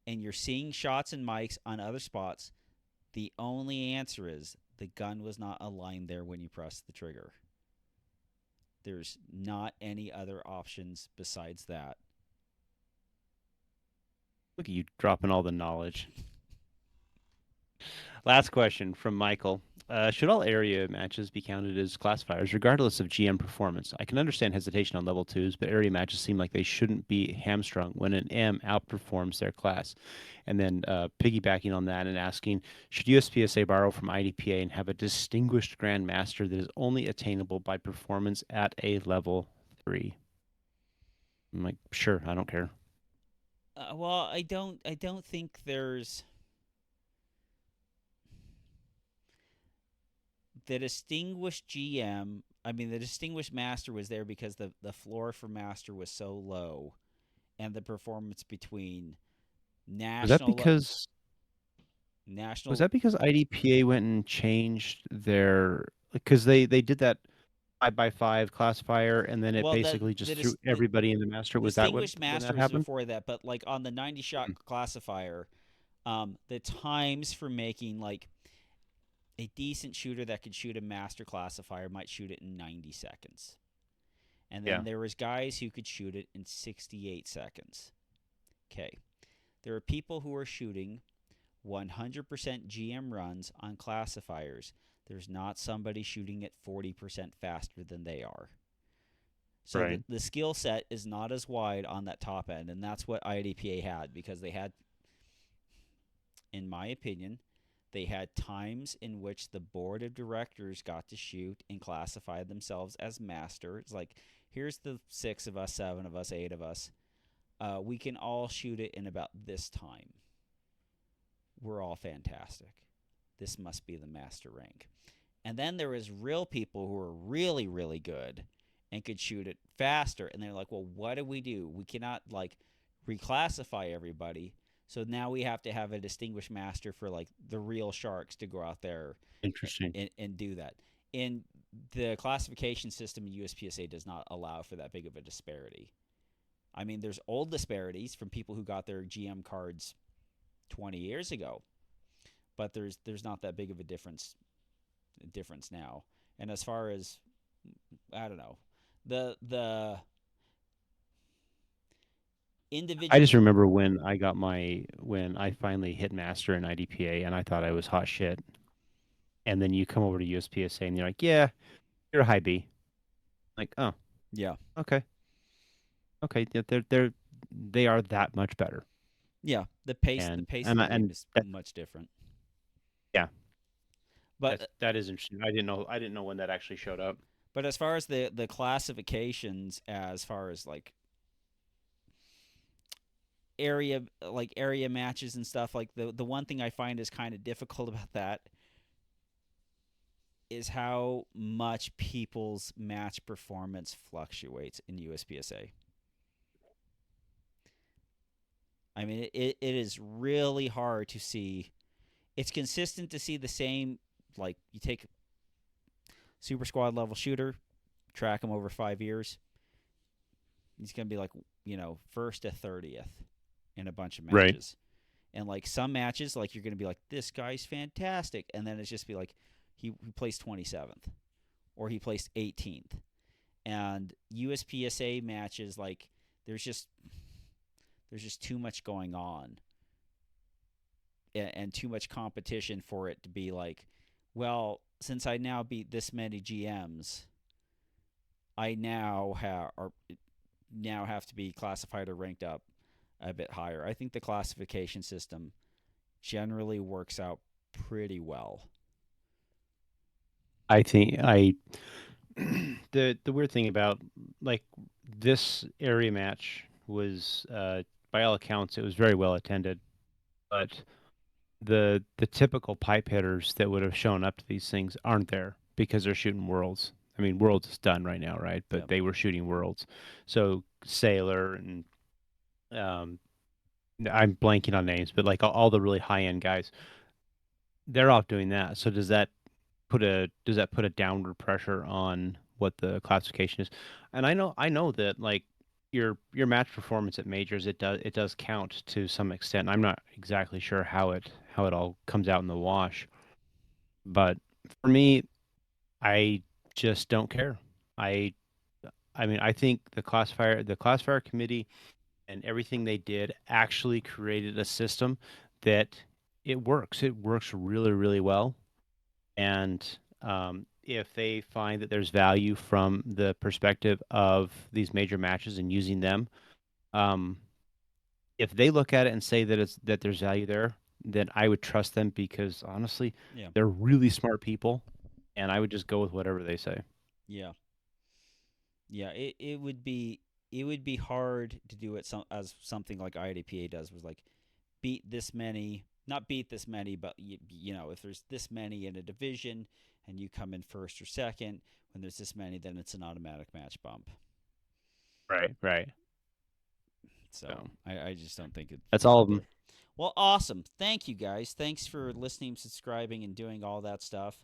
and you're seeing shots and mics on other spots, the only answer is the gun was not aligned there when you press the trigger. There's not any other options besides that. Look at you dropping all the knowledge. Last question from Michael. Should all area matches be counted as classifiers, regardless of GM performance? I can understand hesitation on level twos, but area matches seem like they shouldn't be hamstrung when an M outperforms their class. And then piggybacking on that and asking, should USPSA borrow from IDPA and have a distinguished Grand Master that is only attainable by performance at a level 3? I'm like, sure, I don't care. Well, I don't think there's the distinguished GM. I mean, the distinguished master was there because the floor for master was so low, and the performance between Was that national because was national. that because IDPA went and changed their, because they did that 5x5 classifier, and then it Well, basically just threw everybody in the master. Was that what distinguished when master that was happened? before that, but like on the 90 shot Mm. classifier, the times for making like a decent shooter that could shoot a master classifier might shoot it in 90 seconds. And Yeah, then there was guys who could shoot it in 68 seconds. Okay. There are people who are shooting 100% GM runs on classifiers. There's not somebody shooting it 40% faster than they are. So right. the skill set is not as wide on that top end, and that's what IDPA had because they had, in my opinion, they had times in which the board of directors got to shoot and classify themselves as master. It's like, here's the 6 of us, 7 of us, 8 of us. We can all shoot it in about this time. We're all fantastic. This must be the master rank. And then there was real people who were really, really good and could shoot it faster. And they're like, well, what do? We cannot like reclassify everybody. So now we have to have a distinguished master for like the real sharks to go out there Interesting. and do that. And the classification system in USPSA does not allow for that big of a disparity. I mean, there's old disparities from people who got their GM cards 20 years ago, but there's not that big of a difference now. And as far as I don't know, the I just individual, remember when I finally hit master in IDPA and I thought I was hot shit. And then you come over to USPSA and you're like, yeah, you're a high B. Like, oh, yeah, okay. Okay. Yeah, they are that much better. yeah, the And pace of and the I- game and is that much different. yeah, But that is interesting. I didn't know when that actually showed up. but as far as the classifications, as far as area matches and stuff, like the one thing I find is kind of difficult about that is how much people's match performance fluctuates in USPSA. I mean, it is really hard to see. It's consistent to see the same, like, you take super squad level shooter, track him over 5 years. He's going to be like, first to 30th in a bunch of Right. matches. And like some matches, like you're going to be like, this guy's fantastic. And then it's just be like, he placed 27th or he placed 18th. And USPSA matches, like, there's just too much going on and too much competition for it to be like, well, since I now beat this many GMs, I now have to be classified or ranked up a bit higher. I think the classification system generally works out pretty well. I think I the weird thing about like this area match was by all accounts it was very well attended, but the typical pipe hitters that would have shown up to these things aren't there because they're shooting worlds. I mean, worlds is done right now, right? But Yep. they were shooting worlds. So Sailor and um, I'm blanking on names, but like all the really high end guys, they're off doing that. So does that put a downward pressure on what the classification is? And I know that like your match performance at majors it does count to some extent. I'm not exactly sure how it all comes out in the wash, but for me, I just don't care. I I mean I think the classifier committee and everything they did actually created a system that it works. It works really really well. And if they find that there's value from the perspective of these major matches and using them, um, if they look at it and say that there's value there, then I would trust them because honestly, Yeah. they're really smart people, and I would just go with whatever they say. Yeah. Yeah. It would be hard to do it as something like IDPA does, was like beat this many, not beat this many, but if there's this many in a division and you come in first or second, when there's this many, then it's an automatic match bump. Right, right. So So I just don't think that's it's all out of them. there. Well, awesome. Thank you guys. Thanks for listening, subscribing, and doing all that stuff.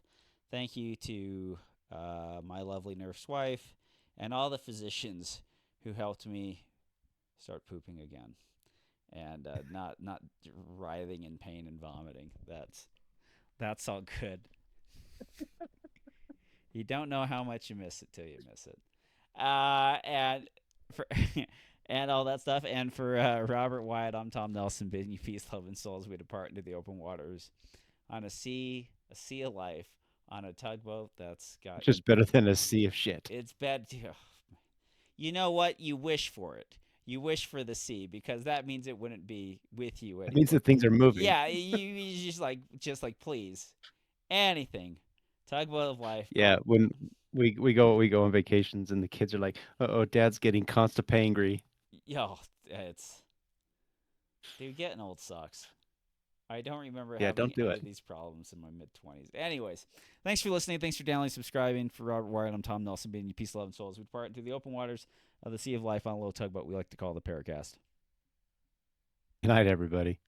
Thank you to my lovely nurse wife and all the physicians who helped me start pooping again and not writhing in pain and vomiting. That's all good. You don't know how much you miss it till you miss it. And for and all that stuff. And for Robert Wyatt, I'm Tom Nelson, bidding you peace, love, and souls. We depart into the open waters on a sea of life, on a tugboat that's got Just better than a sea of shit. it's bad. You know what? You wish for it. You wish for the sea because that means it wouldn't be with you It means anymore. that things are moving. Yeah, you just like please anything. Tugboat of life. Yeah, when we go on vacations and the kids are like, "Uh-oh, Dad's getting constipangry." Yo, it's dude, getting old sucks. I don't remember Yeah, having don't do any it. of these problems in my mid 20s. Anyways, thanks for listening. Thanks for downloading, subscribing. For Robert Wyatt, I'm Tom Nelson, being you peace, love, and souls. We depart into the open waters of the sea of life on a little tugboat we like to call the PARAcast. Good night, everybody.